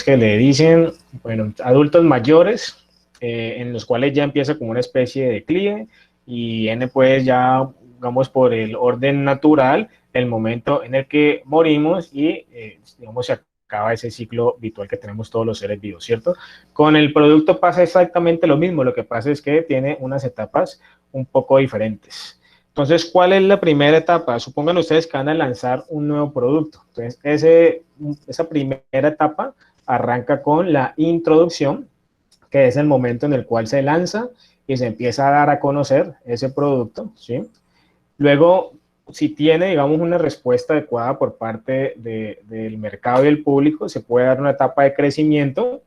que le dicen? Bueno, adultos mayores, en los cuales ya empieza como una especie de declive y viene pues ya, digamos, por el orden natural, el momento en el que morimos y, digamos, se acaba ese ciclo vital que tenemos todos los seres vivos, ¿cierto? Con el producto pasa exactamente lo mismo, lo que pasa es que tiene unas etapas un poco diferentes. Entonces, ¿cuál es la primera etapa? Supongan ustedes que van a lanzar un nuevo producto. Entonces, esa primera etapa arranca con la introducción, que es el momento en el cual se lanza y se empieza a dar a conocer ese producto, ¿sí? Luego, si tiene, digamos, una respuesta adecuada por parte del mercado y del público, se puede dar una etapa de crecimiento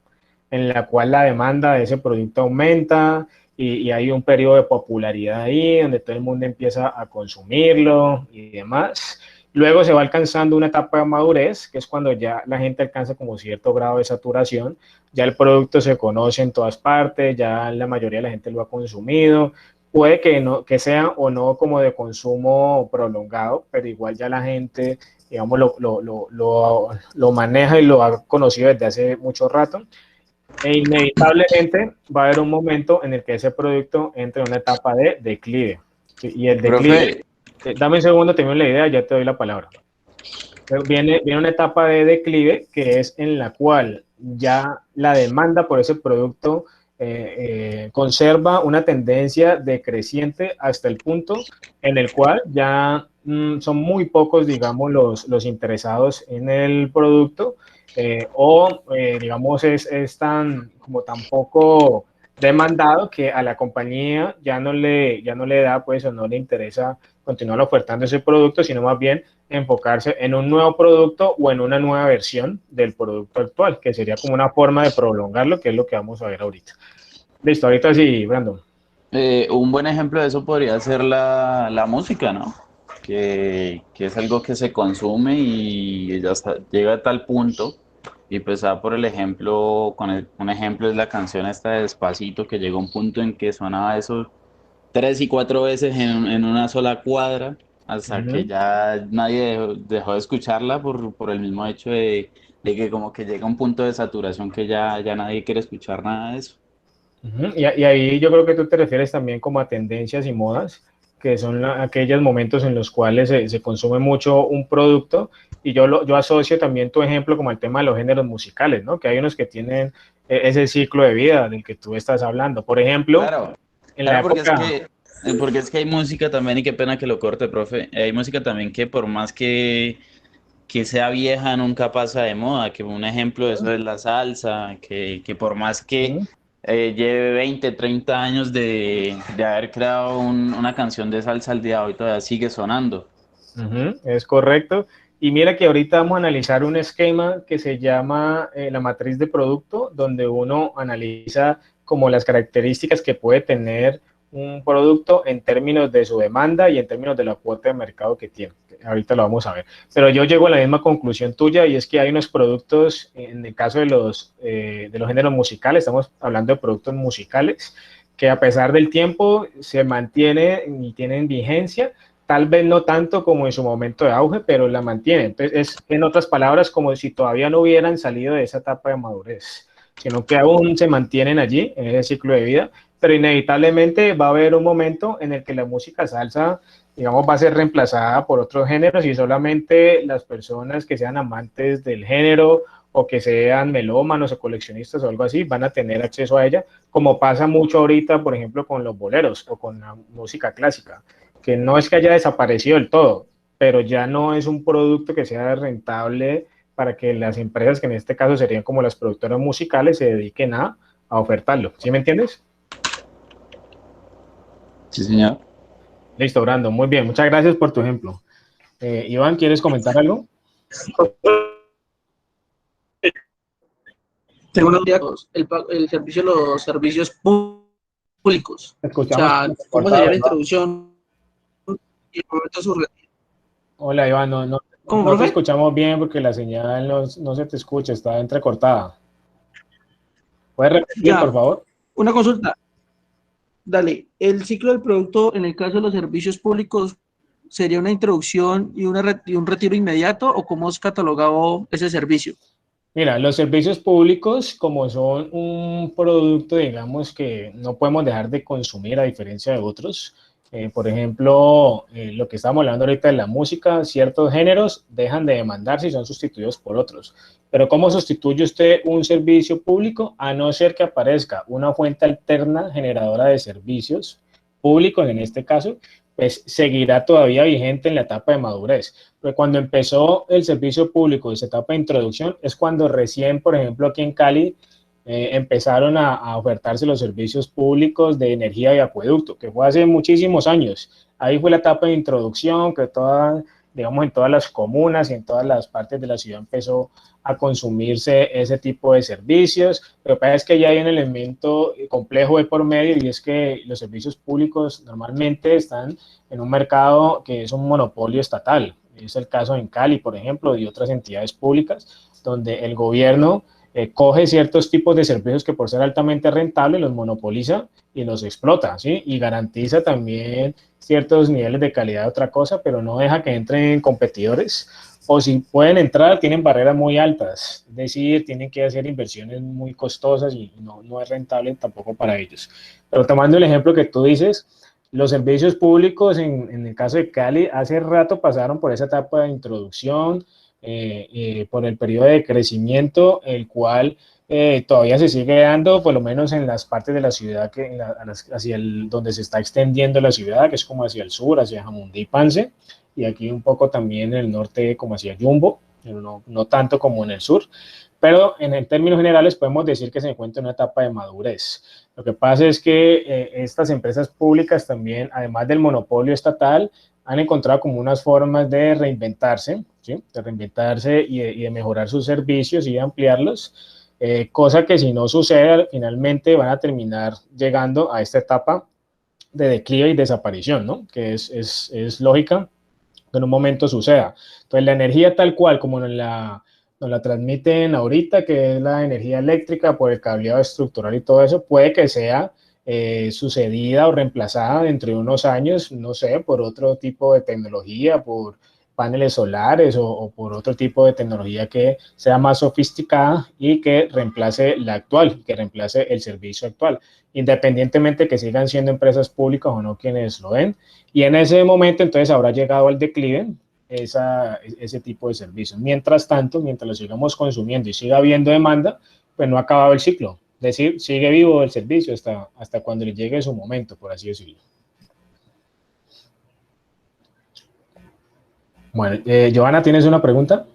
en la cual la demanda de ese producto aumenta y hay un periodo de popularidad ahí donde todo el mundo empieza a consumirlo y demás. Luego se va alcanzando una etapa de madurez, que es cuando ya la gente alcanza como cierto grado de saturación, ya el producto se conoce en todas partes, ya la mayoría de la gente lo ha consumido, puede que sea o no como de consumo prolongado, pero igual ya la gente, digamos, lo maneja y lo ha conocido desde hace mucho rato. E inevitablemente va a haber un momento en el que ese producto entre en una etapa de declive. Y el declive, dame un segundo, tengo la idea, ya te doy la palabra. Viene una etapa de declive que es en la cual ya la demanda por ese producto conserva una tendencia decreciente hasta el punto en el cual ya son muy pocos, digamos, los interesados en el producto, digamos, es tan poco demandado que a la compañía ya no le da, pues, o no le interesa continuar ofertando ese producto, sino más bien enfocarse en un nuevo producto o en una nueva versión del producto actual, que sería como una forma de prolongarlo, que es lo que vamos a ver ahorita. Listo, ahorita sí, Brandon. Un buen ejemplo de eso podría ser la música, ¿no? Que es algo que se consume y ya llega a tal punto. Y pues por el ejemplo, un ejemplo es la canción esta de Despacito, que llegó a un punto en que sonaba eso 3 y 4 veces en una sola cuadra, hasta que ya nadie dejó de escucharla por el mismo hecho de que como que llega un punto de saturación que ya nadie quiere escuchar nada de eso. Y ahí yo creo que tú te refieres también como a tendencias y modas, que son aquellos momentos en los cuales se consume mucho un producto, y yo asocio también tu ejemplo como al tema de los géneros musicales, ¿no? Que hay unos que tienen ese ciclo de vida del que tú estás hablando. Por ejemplo, Claro, en la porque época... porque es que hay música también, y qué pena que lo corte, profe, hay música también que por más que sea vieja nunca pasa de moda, que un ejemplo de eso es la salsa, que por más que lleve 20, 30 años de haber creado una canción de salsa al día de hoy todavía sigue sonando. Es correcto. Y mira que ahorita vamos a analizar un esquema que se llama la matriz de producto, donde uno analiza como las características que puede tener un producto en términos de su demanda y en términos de la cuota de mercado que tiene. Ahorita lo vamos a ver. Pero yo llego a la misma conclusión tuya, y es que hay unos productos, en el caso de los géneros musicales, estamos hablando de productos musicales, que a pesar del tiempo se mantienen y tienen vigencia. Tal vez no tanto como en su momento de auge, pero la mantienen. Entonces, es, en otras palabras, como si todavía no hubieran salido de esa etapa de madurez, sino que aún se mantienen allí, en ese ciclo de vida, pero inevitablemente va a haber un momento en el que la música salsa, digamos, va a ser reemplazada por otros géneros, y solamente las personas que sean amantes del género o que sean melómanos o coleccionistas o algo así van a tener acceso a ella, como pasa mucho ahorita, por ejemplo, con los boleros o con la música clásica, que no es que haya desaparecido del todo, pero ya no es un producto que sea rentable para que las empresas, que en este caso serían como las productoras musicales, se dediquen a ofertarlo. ¿Sí me entiendes? Sí, señor. Listo, Brando, muy bien. Muchas gracias por tu ejemplo. Iván, ¿quieres comentar algo? Tengo unos días el servicio, los servicios públicos. O Escuchamos sea, ¿cómo cortado, sería la ¿no? introducción y el momento de su retiro? Hola, Iván, ¿Cómo, no te profe? escuchamos bien porque la señal no se te escucha, está entrecortada. ¿Puedes repetir, por Ya, favor? una consulta. Dale, el ciclo del producto en el caso de los servicios públicos sería una introducción y un retiro inmediato, ¿o cómo es catalogado ese servicio? Mira, los servicios públicos, como son un producto, digamos, que no podemos dejar de consumir a diferencia de otros, por ejemplo, lo que estamos hablando ahorita de la música, ciertos géneros dejan de demandarse y son sustituidos por otros. Pero ¿cómo sustituye usted un servicio público? A no ser que aparezca una fuente alterna generadora de servicios públicos, en este caso, pues seguirá todavía vigente en la etapa de madurez. Pero cuando empezó el servicio público, esa etapa de introducción, es cuando recién, por ejemplo, aquí en Cali, empezaron a ofertarse los servicios públicos de energía y acueducto, que fue hace muchísimos años. Ahí fue la etapa de introducción, que digamos, en todas las comunas y en todas las partes de la ciudad empezó a consumirse ese tipo de servicios. Pero es que ya hay un elemento complejo de por medio, y es que los servicios públicos normalmente están en un mercado que es un monopolio estatal. Es el caso en Cali, por ejemplo, y otras entidades públicas, donde el gobierno coge ciertos tipos de servicios que por ser altamente rentables los monopoliza y los explota, ¿sí? Y garantiza también ciertos niveles de calidad de otra cosa, pero no deja que entren competidores, o si pueden entrar, tienen barreras muy altas, es decir, tienen que hacer inversiones muy costosas y no es rentable tampoco para ellos. Pero tomando el ejemplo que tú dices, los servicios públicos, en el caso de Cali, hace rato pasaron por esa etapa de introducción, por el periodo de crecimiento, el cual todavía se sigue dando, por lo menos en las partes de la ciudad, hacia donde se está extendiendo la ciudad, que es como hacia el sur, hacia Jamundí y Pance, y aquí un poco también en el norte, como hacia Yumbo, pero no tanto como en el sur. pero en términos generales podemos decir que se encuentra en una etapa de madurez. Lo que pasa es que estas empresas públicas también, además del monopolio estatal, han encontrado como unas formas de reinventarse, ¿sí? De reinventarse y de mejorar sus servicios y de ampliarlos, cosa que si no sucede, finalmente van a terminar llegando a esta etapa de declive y desaparición, ¿no? Que es lógica que en un momento suceda. Entonces, la energía tal cual como nos la transmiten ahorita, que es la energía eléctrica por el cableado estructural y todo eso, puede que sea sucedida o reemplazada dentro de unos años, no sé, por otro tipo de tecnología, por paneles solares o por otro tipo de tecnología que sea más sofisticada y que reemplace la actual, que reemplace el servicio actual, independientemente que sigan siendo empresas públicas o no quienes lo den. Y en ese momento entonces habrá llegado al declive ese tipo de servicios. Mientras tanto, mientras lo sigamos consumiendo y siga habiendo demanda, pues no ha acabado el ciclo. Es decir, sigue vivo el servicio hasta cuando le llegue su momento, por así decirlo. Bueno, Johanna, ¿tienes una pregunta?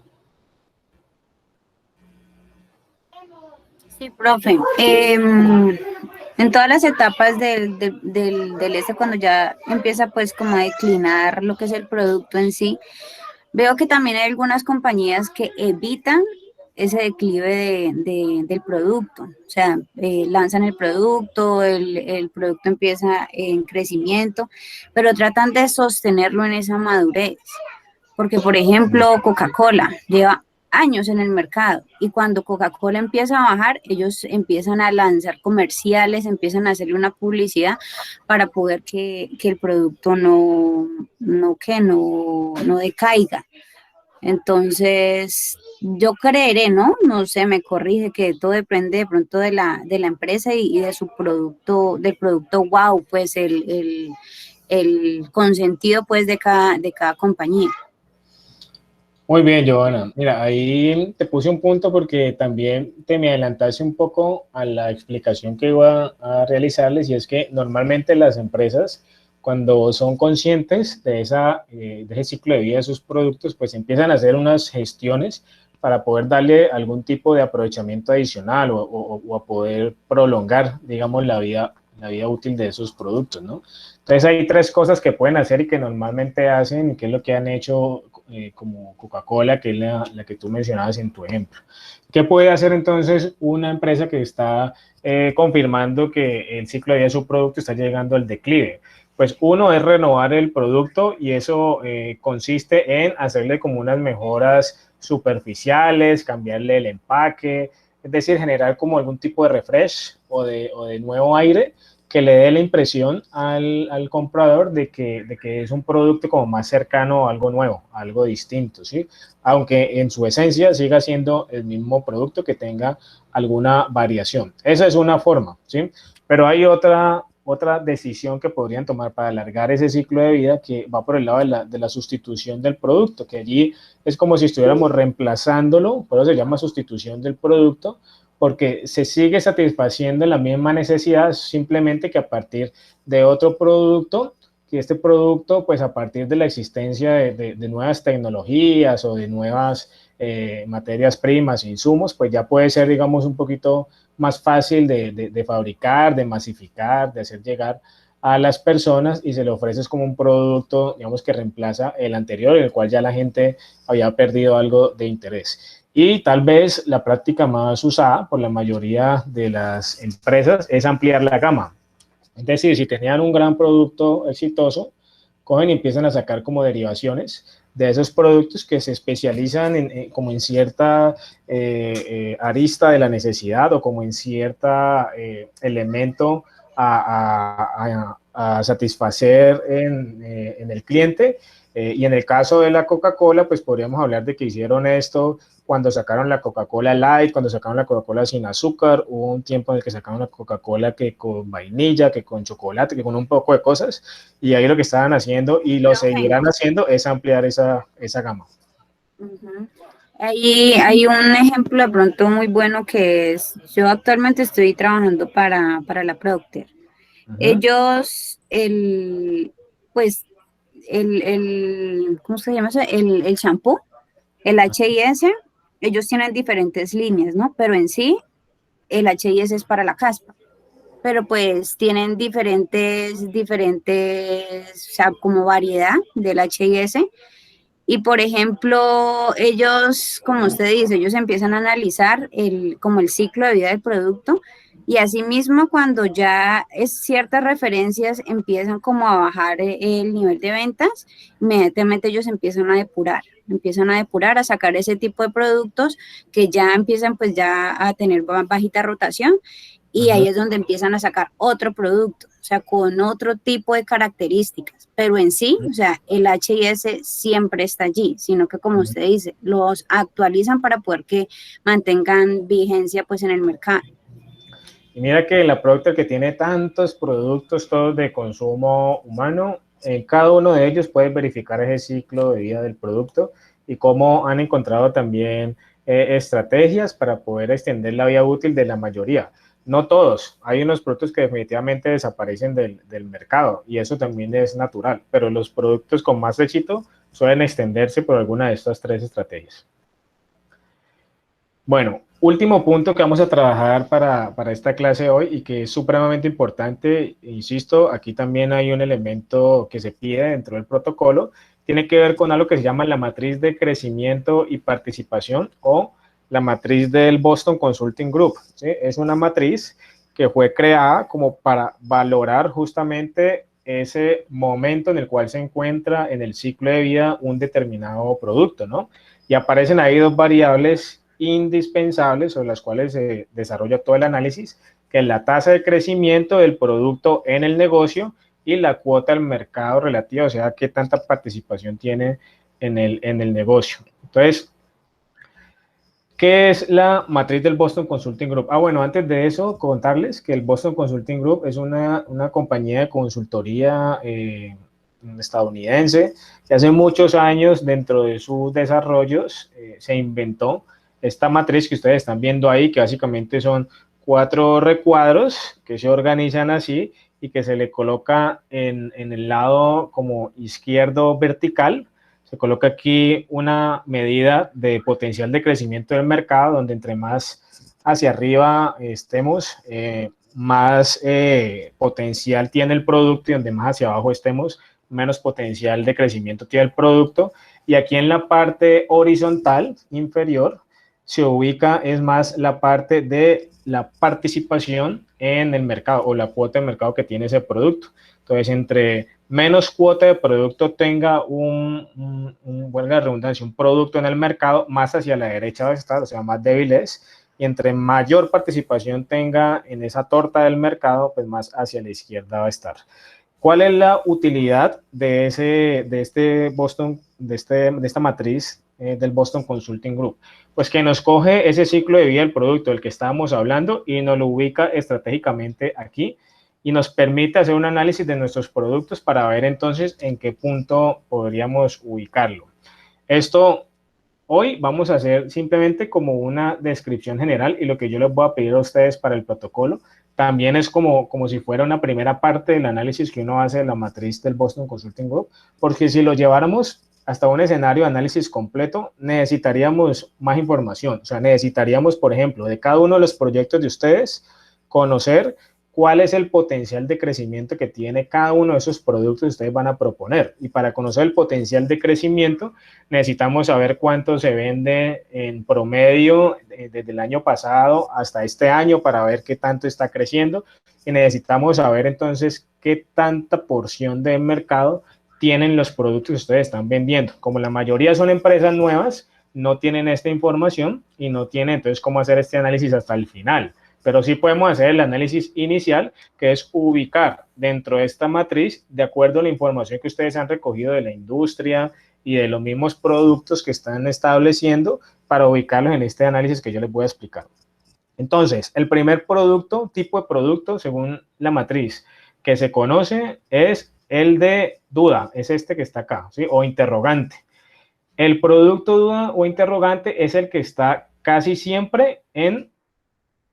Sí, profe. En todas las etapas del cuando ya empieza pues como a declinar lo que es el producto en sí, veo que también hay algunas compañías que evitan ese declive del producto. O sea, lanzan el producto, el producto empieza en crecimiento, pero tratan de sostenerlo en esa madurez. Porque, por ejemplo, Coca-Cola lleva años en el mercado y cuando Coca-Cola empieza a bajar, ellos empiezan a lanzar comerciales, empiezan a hacerle una publicidad para poder que el producto no decaiga. Entonces, yo creeré, ¿no? No sé, me corrige que todo depende de pronto de la empresa y de su producto, del producto wow, pues el consentido pues de cada compañía. Muy bien, Johanna. Mira, ahí te puse un punto porque también te me adelantaste un poco a la explicación que iba a realizarles y es que normalmente las empresas, cuando son conscientes de ese ciclo de vida de sus productos, pues empiezan a hacer unas gestiones para poder darle algún tipo de aprovechamiento adicional o a poder prolongar, digamos, la vida útil de esos productos, ¿no? Entonces hay tres cosas que pueden hacer y que normalmente hacen, que es lo que han hecho como Coca-Cola, que es la que tú mencionabas en tu ejemplo. ¿Qué puede hacer entonces una empresa que está confirmando que el ciclo de vida de su producto está llegando al declive? Pues uno es renovar el producto y eso consiste en hacerle como unas mejoras superficiales, cambiarle el empaque, es decir, generar como algún tipo de refresh o de nuevo aire que le dé la impresión al comprador de que es un producto como más cercano a algo nuevo, a algo distinto, ¿sí? Aunque en su esencia siga siendo el mismo producto que tenga alguna variación. Esa es una forma, ¿sí? Pero hay otra decisión que podrían tomar para alargar ese ciclo de vida que va por el lado de la sustitución del producto, que allí es como si estuviéramos reemplazándolo, por eso se llama sustitución del producto, porque se sigue satisfaciendo la misma necesidad, simplemente que a partir de otro producto, que este producto, pues a partir de la existencia de nuevas tecnologías o de nuevas materias primas, insumos, pues ya puede ser, digamos, un poquito más fácil de fabricar, de masificar, de hacer llegar a las personas y se le ofrece como un producto, digamos, que reemplaza el anterior, en el cual ya la gente había perdido algo de interés. Y tal vez la práctica más usada por la mayoría de las empresas es ampliar la gama. Es decir, si tenían un gran producto exitoso, cogen y empiezan a sacar como derivaciones de esos productos que se especializan como en cierta arista de la necesidad o como en cierta elemento a satisfacer en el cliente. Y en el caso de la Coca-Cola, pues podríamos hablar de que hicieron esto cuando sacaron la Coca-Cola Light, cuando sacaron la Coca-Cola sin azúcar, hubo un tiempo en el que sacaron la Coca-Cola que con vainilla, que con chocolate, que con un poco de cosas, y ahí lo que estaban haciendo y lo seguirán haciendo es ampliar esa gama. Uh-huh. Ahí hay un ejemplo de pronto muy bueno que es, yo actualmente estoy trabajando para la Procter. Uh-huh. Ellos, ¿cómo se llama eso? El shampoo, el H&S, ellos tienen diferentes líneas, ¿no? Pero en sí, el HIS es para la caspa, pero pues tienen diferentes, o sea, como variedad del HIS. Y por ejemplo, ellos, como usted dice, ellos empiezan a analizar como el ciclo de vida del producto y asimismo cuando ya es ciertas referencias empiezan como a bajar el nivel de ventas, inmediatamente ellos empiezan a depurar, a sacar ese tipo de productos que ya empiezan pues ya a tener bajita rotación y ahí es donde empiezan a sacar otro producto, o sea, con otro tipo de características, pero en sí, o sea, el HIS siempre está allí, sino que como usted dice, los actualizan para poder que mantengan vigencia pues en el mercado. Y mira que la Procter, que tiene tantos productos, todos de consumo humano, en cada uno de ellos puedes verificar ese ciclo de vida del producto y cómo han encontrado también estrategias para poder extender la vida útil de la mayoría. No todos, hay unos productos que definitivamente desaparecen del mercado y eso también es natural, pero los productos con más éxito suelen extenderse por alguna de estas tres estrategias. Bueno, último punto que vamos a trabajar para esta clase hoy y que es supremamente importante, insisto, aquí también hay un elemento que se pide dentro del protocolo, tiene que ver con algo que se llama la matriz de crecimiento y participación o la matriz del Boston Consulting Group, ¿sí? Es una matriz que fue creada como para valorar justamente ese momento en el cual se encuentra en el ciclo de vida un determinado producto, ¿no? Y aparecen ahí dos variables indispensables sobre las cuales se desarrolla todo el análisis, que es la tasa de crecimiento del producto en el negocio y la cuota del mercado relativa, o sea, qué tanta participación tiene en el negocio. Entonces, ¿qué es la matriz del Boston Consulting Group? Bueno, antes de eso, contarles que el Boston Consulting Group es una compañía de consultoría estadounidense que hace muchos años, dentro de sus desarrollos, se inventó esta matriz que ustedes están viendo ahí, que básicamente son 4 recuadros que se organizan así y que se le coloca en el lado como izquierdo vertical. Se coloca aquí una medida de potencial de crecimiento del mercado, donde entre más hacia arriba estemos, más potencial tiene el producto, y donde más hacia abajo estemos, menos potencial de crecimiento tiene el producto. Y aquí en la parte horizontal inferior se ubica, es más, la parte de la participación en el mercado o la cuota de mercado que tiene ese producto. Entonces, entre menos cuota de producto tenga buena redundancia, un producto en el mercado, más hacia la derecha va a estar, o sea, más débil es, y entre mayor participación tenga en esa torta del mercado, pues más hacia la izquierda va a estar. ¿Cuál es la utilidad de esta matriz del Boston Consulting Group? Pues que nos coge ese ciclo de vida del producto del que estábamos hablando y nos lo ubica estratégicamente aquí y nos permite hacer un análisis de nuestros productos para ver entonces en qué punto podríamos ubicarlo. Esto hoy vamos a hacer simplemente como una descripción general y lo que yo les voy a pedir a ustedes para el protocolo también es como si fuera una primera parte del análisis que uno hace de la matriz del Boston Consulting Group, porque si lo lleváramos hasta un escenario de análisis completo, necesitaríamos más información. O sea, necesitaríamos, por ejemplo, de cada uno de los proyectos de ustedes, conocer cuál es el potencial de crecimiento que tiene cada uno de esos productos que ustedes van a proponer. Y para conocer el potencial de crecimiento, necesitamos saber cuánto se vende en promedio desde el año pasado hasta este año para ver qué tanto está creciendo. Y necesitamos saber entonces qué tanta porción de mercado tienen los productos que ustedes están vendiendo. Como la mayoría son empresas nuevas, no tienen esta información y no tienen entonces cómo hacer este análisis hasta el final. Pero sí podemos hacer el análisis inicial, que es ubicar dentro de esta matriz, de acuerdo a la información que ustedes han recogido de la industria y de los mismos productos que están estableciendo, para ubicarlos en este análisis que yo les voy a explicar. Entonces, el primer tipo de producto, según la matriz que se conoce, es el de duda, es este que está acá, ¿sí? O interrogante. El producto duda o interrogante es el que está casi siempre en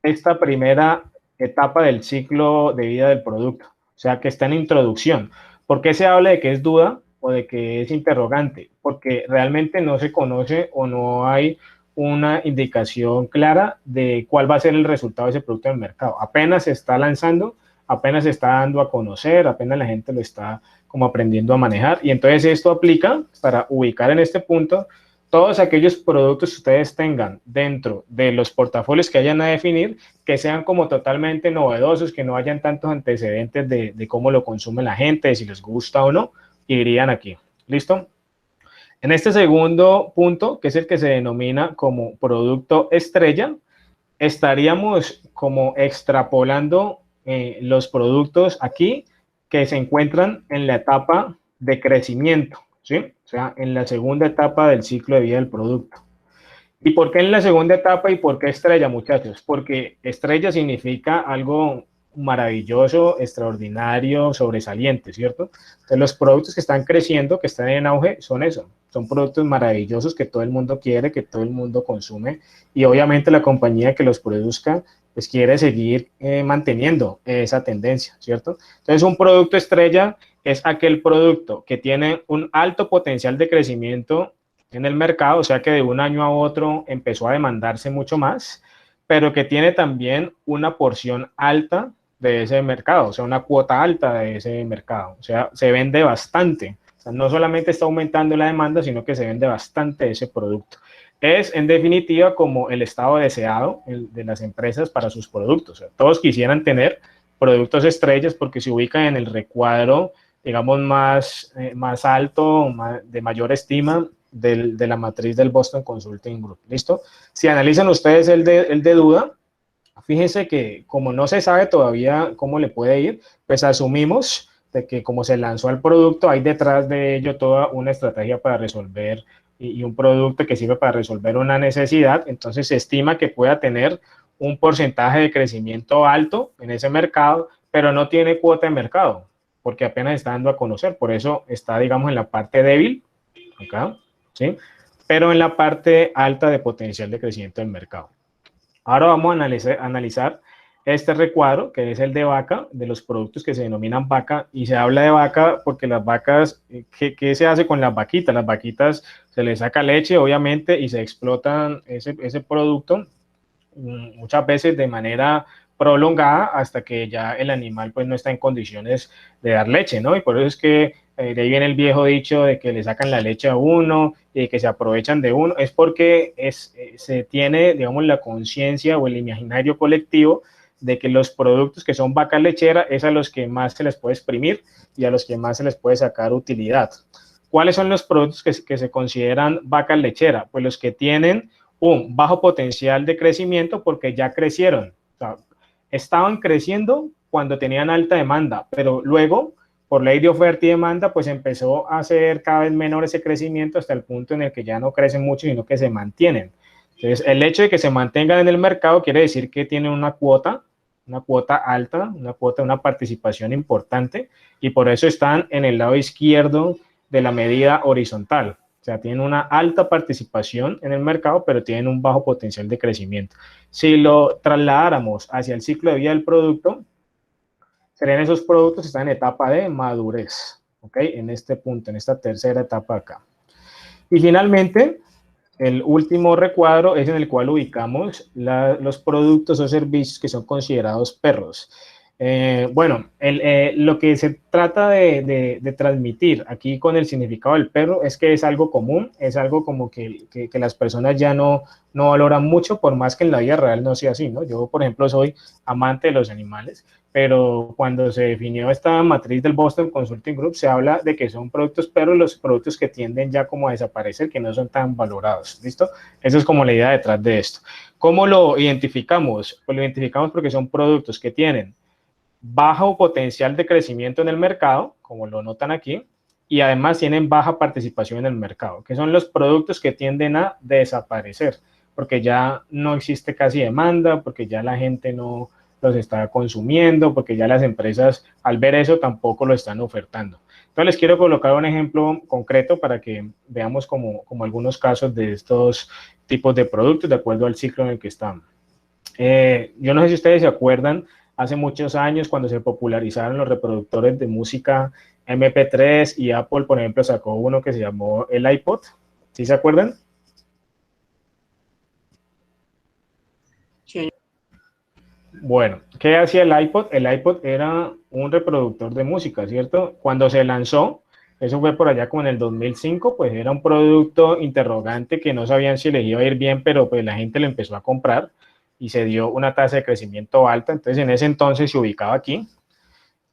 esta primera etapa del ciclo de vida del producto, o sea, que está en introducción. ¿Por qué se habla de que es duda o de que es interrogante? Porque realmente no se conoce o no hay una indicación clara de cuál va a ser el resultado de ese producto en el mercado. Apenas se está lanzando, apenas se está dando a conocer, apenas la gente lo está como aprendiendo a manejar, y entonces esto aplica para ubicar en este punto todos aquellos productos que ustedes tengan dentro de los portafolios que hayan a definir, que sean como totalmente novedosos, que no hayan tantos antecedentes de cómo lo consume la gente, de si les gusta o no, irían aquí. ¿Listo? En este segundo punto, que es el que se denomina como producto estrella, estaríamos como extrapolando los productos aquí que se encuentran en la etapa de crecimiento, ¿sí? O sea, en la segunda etapa del ciclo de vida del producto. ¿Y por qué en la segunda etapa y por qué estrella, muchachos? Porque estrella significa algo maravilloso, extraordinario, sobresaliente, ¿cierto? Entonces, los productos que están creciendo, que están en auge, son eso. Son productos maravillosos que todo el mundo quiere, que todo el mundo consume, y obviamente la compañía que los produzca pues quiere seguir manteniendo esa tendencia, ¿cierto? Entonces, un producto estrella es aquel producto que tiene un alto potencial de crecimiento en el mercado, o sea que de un año a otro empezó a demandarse mucho más, pero que tiene también una porción alta de ese mercado, o sea, una cuota alta de ese mercado, o sea, se vende bastante. O sea, no solamente está aumentando la demanda, sino que se vende bastante ese producto. Es, en definitiva, como el estado deseado de las empresas para sus productos. O sea, todos quisieran tener productos estrellas porque se ubican en el recuadro, digamos, más alto, de mayor estima de la matriz del Boston Consulting Group. ¿Listo? Si analizan ustedes el de duda, fíjense que como no se sabe todavía cómo le puede ir, pues asumimos de que como se lanzó el producto, hay detrás de ello toda una estrategia para resolver y un producto que sirve para resolver una necesidad. Entonces se estima que pueda tener un porcentaje de crecimiento alto en ese mercado, pero no tiene cuota de mercado, porque apenas está dando a conocer. Por eso está, digamos, en la parte débil, acá, ¿sí? Pero en la parte alta de potencial de crecimiento del mercado. Ahora vamos a analizar este recuadro, que es el de vaca, de los productos que se denominan vaca, y se habla de vaca porque las vacas, ¿qué se hace con las vaquitas? Las vaquitas se les saca leche, obviamente, y se explotan ese producto muchas veces de manera prolongada hasta que ya el animal pues no está en condiciones de dar leche, ¿no? Y por eso es que de ahí viene el viejo dicho de que le sacan la leche a uno y que se aprovechan de uno, es porque se tiene, digamos, la conciencia o el imaginario colectivo de que los productos que son vacas lecheras es a los que más se les puede exprimir y a los que más se les puede sacar utilidad. ¿Cuáles son los productos que se consideran vacas lecheras? Pues los que tienen un bajo potencial de crecimiento porque ya crecieron. O sea, estaban creciendo cuando tenían alta demanda, pero luego, por ley de oferta y demanda, pues empezó a ser cada vez menor ese crecimiento hasta el punto en el que ya no crecen mucho, sino que se mantienen. Entonces, el hecho de que se mantengan en el mercado quiere decir que tienen una cuota alta, una participación importante, y por eso están en el lado izquierdo de la medida horizontal. O sea, tienen una alta participación en el mercado, pero tienen un bajo potencial de crecimiento. Si lo trasladáramos hacia el ciclo de vida del producto, serían esos productos que están en etapa de madurez, ¿ok? En este punto, en esta tercera etapa acá. Y finalmente, el último recuadro es en el cual ubicamos los productos o servicios que son considerados perros. Bueno, lo que se trata de transmitir aquí con el significado del perro es que es algo común, es algo como que las personas ya no valoran mucho, por más que en la vida real no sea así, ¿no? Yo, por ejemplo, soy amante de los animales, pero cuando se definió esta matriz del Boston Consulting Group, se habla de que son productos perros los productos que tienden ya como a desaparecer, que no son tan valorados, ¿listo? Esa es como la idea detrás de esto. ¿Cómo lo identificamos? Pues lo identificamos porque son productos que tienen bajo potencial de crecimiento en el mercado, como lo notan aquí, y además tienen baja participación en el mercado, que son los productos que tienden a desaparecer, porque ya no existe casi demanda, porque ya la gente no los está consumiendo, porque ya las empresas al ver eso tampoco lo están ofertando. Entonces les quiero colocar un ejemplo concreto para que veamos como algunos casos de estos tipos de productos de acuerdo al ciclo en el que estamos. Yo no sé si ustedes se acuerdan, hace muchos años cuando se popularizaron los reproductores de música MP3 y Apple, por ejemplo, sacó uno que se llamó el iPod. ¿Sí se acuerdan? Bueno, ¿qué hacía el iPod? El iPod era un reproductor de música, ¿cierto? Cuando se lanzó, eso fue por allá como en el 2005, pues era un producto interrogante que no sabían si les iba a ir bien, pero pues la gente lo empezó a comprar y se dio una tasa de crecimiento alta. Entonces en ese entonces se ubicaba aquí.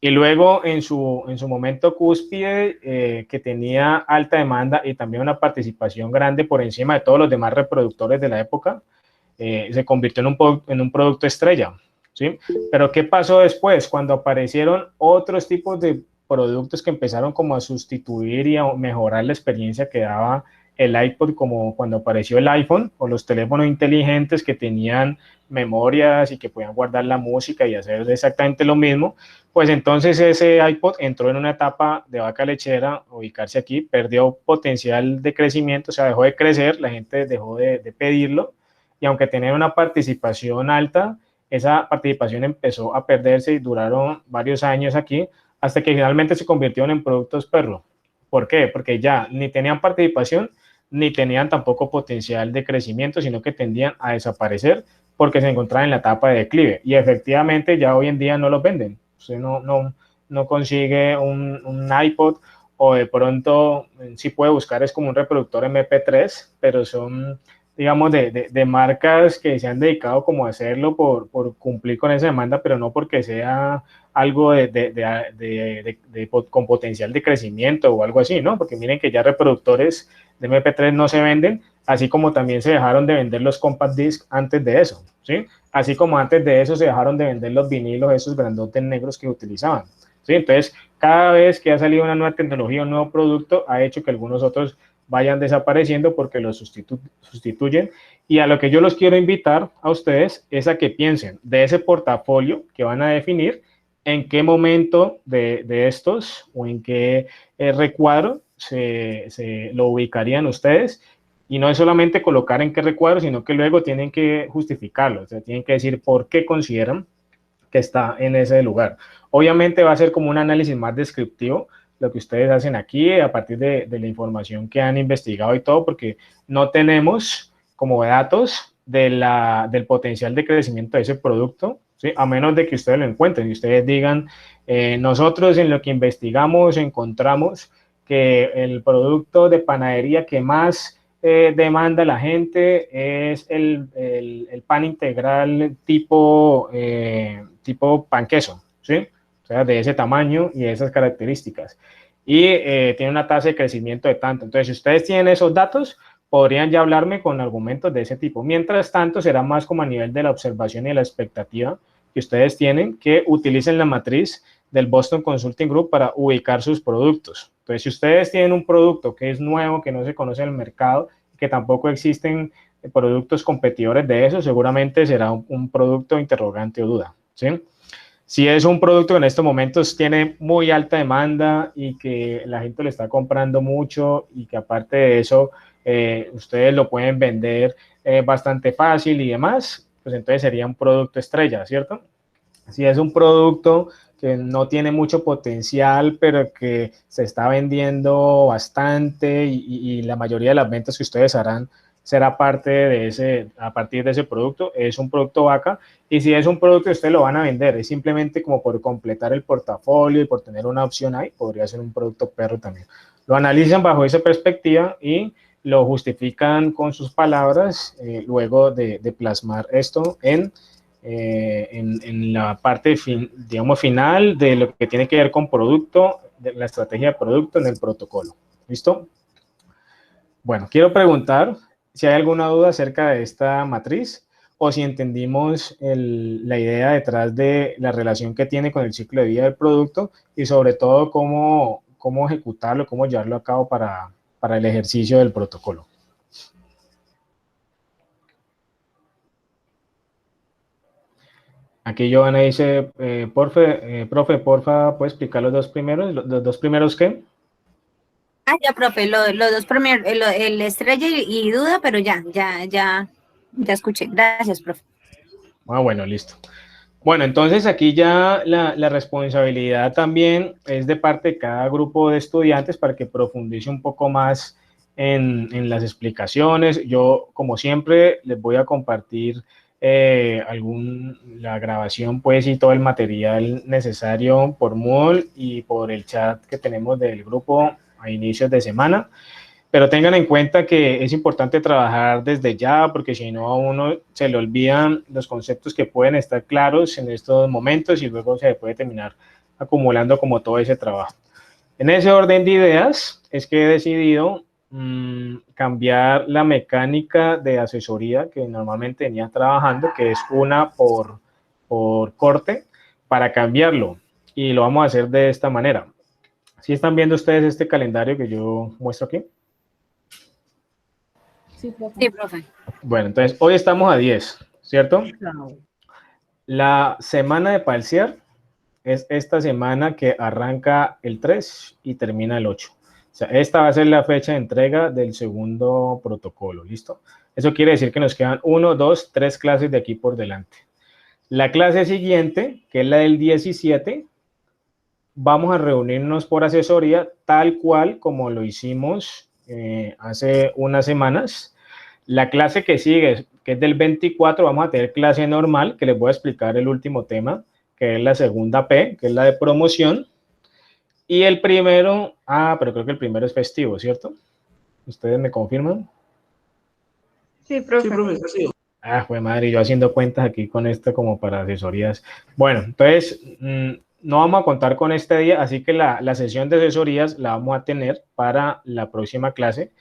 Y luego en su momento cúspide, que tenía alta demanda y también una participación grande por encima de todos los demás reproductores de la época, se convirtió en un producto estrella, ¿sí? Pero ¿qué pasó después? Cuando aparecieron otros tipos de productos que empezaron como a sustituir y a mejorar la experiencia que daba el iPod, como cuando apareció el iPhone o los teléfonos inteligentes que tenían memorias y que podían guardar la música y hacer exactamente lo mismo, pues entonces ese iPod entró en una etapa de vaca lechera, ubicarse aquí, perdió potencial de crecimiento, o sea, dejó de crecer, la gente dejó de pedirlo, y aunque tenía una participación alta, esa participación empezó a perderse y duraron varios años aquí, hasta que finalmente se convirtieron en productos perro. ¿Por qué? Porque ya ni tenían participación, ni tenían tampoco potencial de crecimiento, sino que tendían a desaparecer porque se encontraban en la etapa de declive. Y efectivamente ya hoy en día no los venden. Usted no consigue un iPod, o de pronto sí puede buscar, es como un reproductor MP3, pero son, digamos, de marcas que se han dedicado como a hacerlo por cumplir con esa demanda, pero no porque sea algo con potencial de crecimiento o algo así, ¿no? Porque miren que ya reproductores de MP3 no se venden, así como también se dejaron de vender los compact disc antes de eso, ¿sí? Así como antes de eso se dejaron de vender los vinilos, esos grandotes negros que utilizaban, ¿sí? Entonces, cada vez que ha salido una nueva tecnología, un nuevo producto, ha hecho que algunos otros vayan desapareciendo porque los sustituyen. Y a lo que yo los quiero invitar a ustedes es a que piensen de ese portafolio que van a definir, en qué momento de estos o en qué recuadro se lo ubicarían ustedes, y no es solamente colocar en qué recuadro, sino que luego tienen que justificarlo, o sea, tienen que decir por qué consideran que está en ese lugar. Obviamente va a ser como un análisis más descriptivo lo que ustedes hacen aquí a partir de la información que han investigado y todo, porque no tenemos como datos del potencial de crecimiento de ese producto, ¿sí? A menos de que ustedes lo encuentren y ustedes digan, nosotros en lo que investigamos encontramos que el producto de panadería que más demanda la gente es el pan integral tipo pan queso, ¿sí? O sea, de ese tamaño y de esas características. Y tiene una tasa de crecimiento de tanto. Entonces, si ustedes tienen esos datos, podrían ya hablarme con argumentos de ese tipo. Mientras tanto, será más como a nivel de la observación y de la expectativa que ustedes tienen, que utilicen la matriz del Boston Consulting Group para ubicar sus productos. Entonces, si ustedes tienen un producto que es nuevo, que no se conoce en el mercado, que tampoco existen productos competidores de eso, seguramente será un producto interrogante o duda, ¿sí? Si es un producto que en estos momentos tiene muy alta demanda y que la gente lo está comprando mucho y que aparte de eso ustedes lo pueden vender bastante fácil y demás, pues entonces sería un producto estrella, ¿cierto? Si es un producto que no tiene mucho potencial, pero que se está vendiendo bastante y la mayoría de las ventas que ustedes harán será parte de a partir de ese producto, es un producto vaca. Y si es un producto que ustedes lo van a vender, es simplemente como por completar el portafolio y por tener una opción ahí, podría ser un producto perro también. Lo analizan bajo esa perspectiva y lo justifican con sus palabras, luego de plasmar esto en la parte, digamos, final de lo que tiene que ver con producto, de la estrategia de producto en el protocolo. ¿Listo? Bueno, quiero preguntar si hay alguna duda acerca de esta matriz o si entendimos la idea detrás de la relación que tiene con el ciclo de vida del producto y sobre todo cómo ejecutarlo, cómo llevarlo a cabo para el ejercicio del protocolo. Aquí Giovanna dice, profe, porfa, ¿puede explicar los dos primeros? ¿Los dos primeros qué? Ah, ya, profe, los dos primeros, el estrella y duda, pero ya escuché. Gracias, profe. Ah, bueno, listo. Bueno, entonces aquí ya la responsabilidad también es de parte de cada grupo de estudiantes para que profundice un poco más en las explicaciones. Yo, como siempre, les voy a compartir la grabación pues y todo el material necesario por Moodle y por el chat que tenemos del grupo a inicios de semana. Pero tengan en cuenta que es importante trabajar desde ya, porque si no a uno se le olvidan los conceptos que pueden estar claros en estos momentos y luego se puede terminar acumulando como todo ese trabajo. En ese orden de ideas es que he decidido cambiar la mecánica de asesoría que normalmente venía trabajando, que es una por corte, para cambiarlo. Y lo vamos a hacer de esta manera. ¿Sí están viendo ustedes este calendario que yo muestro aquí? Sí, profe. Sí, profe. Bueno, entonces hoy estamos a 10, ¿cierto? La semana de parcial es esta semana que arranca el 3 y termina el 8. O sea, esta va a ser la fecha de entrega del segundo protocolo, ¿listo? Eso quiere decir que nos quedan 1, 2, 3 clases de aquí por delante. La clase siguiente, que es la del 17, vamos a reunirnos por asesoría tal cual como lo hicimos hace unas semanas. La clase que sigue, que es del 24, vamos a tener clase normal, que les voy a explicar el último tema, que es la segunda P, que es la de promoción. Y el primero, pero creo que el primero es festivo, ¿cierto? ¿Ustedes me confirman? Sí, profe. Sí, profesor, sí. Pues madre, yo haciendo cuentas aquí con esto como para asesorías. Bueno, entonces, no vamos a contar con este día, así que la sesión de asesorías la vamos a tener para la próxima clase.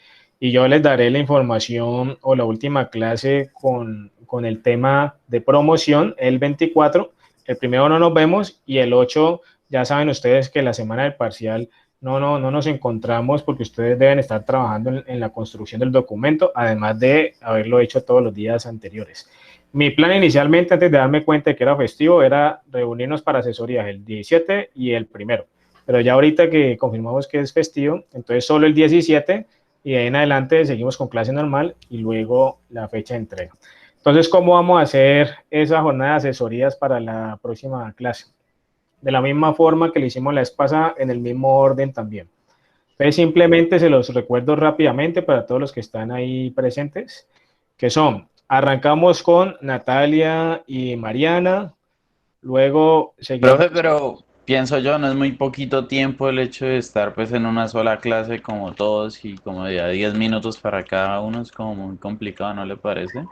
Y yo les daré la información o la última clase con el tema de promoción, el 24. El primero no nos vemos y el 8, ya saben ustedes que la semana del parcial no nos encontramos porque ustedes deben estar trabajando en la construcción del documento, además de haberlo hecho todos los días anteriores. Mi plan inicialmente, antes de darme cuenta de que era festivo, era reunirnos para asesorías el 17 y el primero. Pero ya ahorita que confirmamos que es festivo, entonces solo el 17 y de ahí en adelante seguimos con clase normal y luego la fecha de entrega. Entonces, ¿cómo vamos a hacer esa jornada de asesorías para la próxima clase? De la misma forma que lo hicimos la vez pasada, en el mismo orden también. Entonces, simplemente se los recuerdo rápidamente para todos los que están ahí presentes, que son, arrancamos con Natalia y Mariana, luego seguimos... Profe, pero pienso yo, no es muy poquito tiempo el hecho de estar pues en una sola clase como todos y como de a 10 minutos para cada uno, es como muy complicado, ¿no le parece?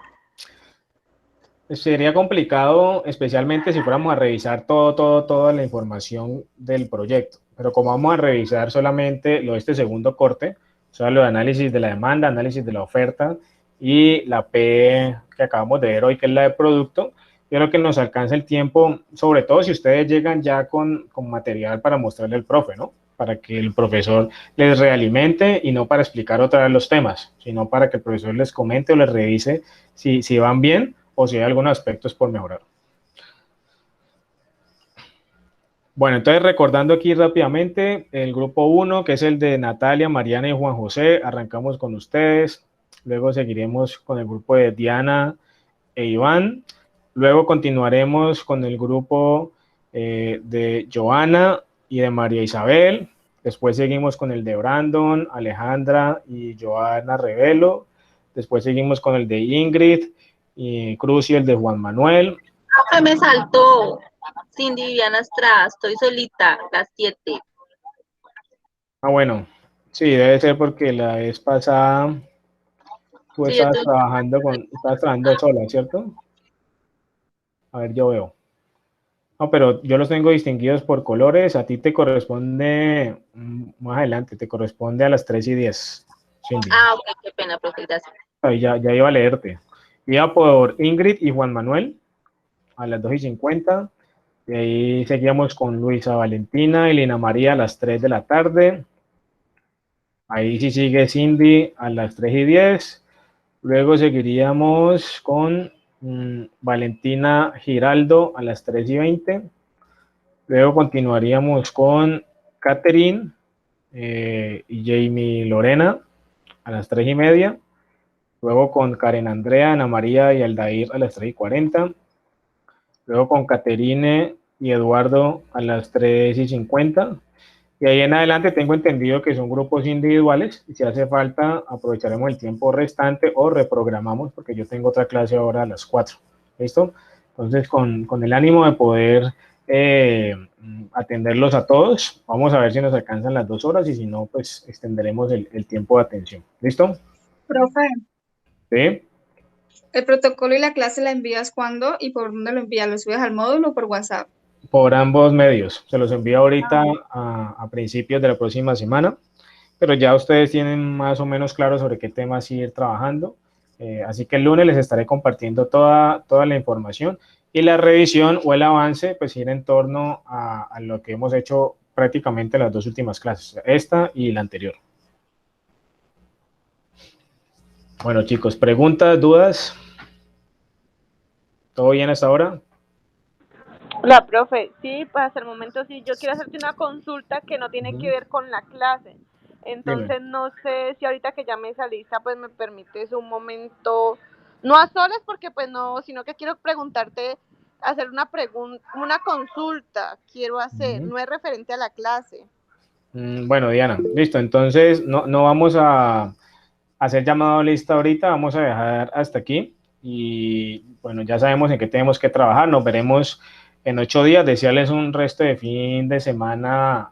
Sería complicado, especialmente si fuéramos a revisar toda la información del proyecto. Pero como vamos a revisar solamente lo de este segundo corte, o sea, lo de análisis de la demanda, análisis de la oferta y la P que acabamos de ver hoy, que es la de producto, yo creo que nos alcanza el tiempo, sobre todo si ustedes llegan ya con material para mostrarle al profe, ¿no? Para que el profesor les realimente y no para explicar otra vez los temas, sino para que el profesor les comente o les revise si van bien o si hay algunos aspectos por mejorar. Bueno, entonces recordando aquí rápidamente el grupo 1, que es el de Natalia, Mariana y Juan José, arrancamos con ustedes, luego seguiremos con el grupo de Diana e Iván, luego continuaremos con el grupo de Joana y de María Isabel, después seguimos con el de Brandon, Alejandra y Joana Revelo, después seguimos con el de Ingrid y Cruz y el de Juan Manuel. Profe, me saltó. Cindy Viviana Estrada, estoy solita, las 7. Bueno, sí, debe ser porque la vez pasada tú Sí, estabas trabajando sola, ¿cierto? A ver, yo veo. No, pero yo los tengo distinguidos por colores. A ti te corresponde, más adelante, te corresponde a las 3:10. Cindy. Ok, qué pena, profe, gracias. Ahí ya iba a leerte. Iba por Ingrid y Juan Manuel a las 2:50. Y ahí seguíamos con Luisa Valentina y Lina María a las 3 de la tarde. Ahí sí sigue Cindy a las 3:10. Luego seguiríamos con Valentina Giraldo a las 3:20. Luego continuaríamos con Catherine y Jamie Lorena a las 3:30. Luego con Karen Andrea, Ana María y Aldair a las 3:40. Luego con Caterine y Eduardo a las 3:50. Y ahí en adelante tengo entendido que son grupos individuales y si hace falta aprovecharemos el tiempo restante o reprogramamos porque yo tengo otra clase ahora a las 4. ¿listo? Entonces, con el ánimo de poder atenderlos a todos, vamos a ver si nos alcanzan las 2 horas y si no, pues extenderemos el tiempo de atención. ¿Listo? Profe, ¿Sí? ¿el protocolo y la clase la envías cuándo y por dónde lo envías? ¿Lo subes al módulo o por WhatsApp? Por ambos medios. Se los envío ahorita a principios de la próxima semana, pero ya ustedes tienen más o menos claro sobre qué temas ir trabajando. Así que el lunes les estaré compartiendo toda la información y la revisión o el avance, pues ir en torno a lo que hemos hecho prácticamente las 2 últimas clases, esta y la anterior. Bueno, chicos, preguntas, dudas. ¿Todo bien hasta ahora? Hola, profe. Sí, pues hasta el momento sí. Yo quiero hacerte una consulta que no tiene que ver con la clase. Entonces, no sé si ahorita que ya me saliste, pues me permites un momento, no a solas porque pues no, sino que quiero preguntarte, hacer una consulta quiero hacer, no es referente a la clase. Bueno, Diana, listo. Entonces, no vamos a hacer llamado a lista ahorita, vamos a dejar hasta aquí. Y bueno, ya sabemos en qué tenemos que trabajar. Nos veremos en 8 días. Desearles un resto de fin de semana,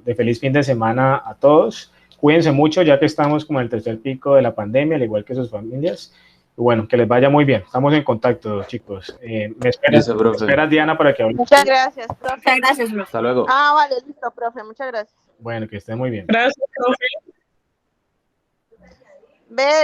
de feliz fin de semana a todos. Cuídense mucho, ya que estamos como en el tercer pico de la pandemia, al igual que sus familias. Y bueno, que les vaya muy bien. Estamos en contacto, chicos. Me esperas, Diana, para que hablemos. Muchas gracias, profe. Muchas gracias, profe. Hasta luego. Ah, vale, listo, profe. Muchas gracias. Bueno, que esté muy bien. Gracias, profe. Ve.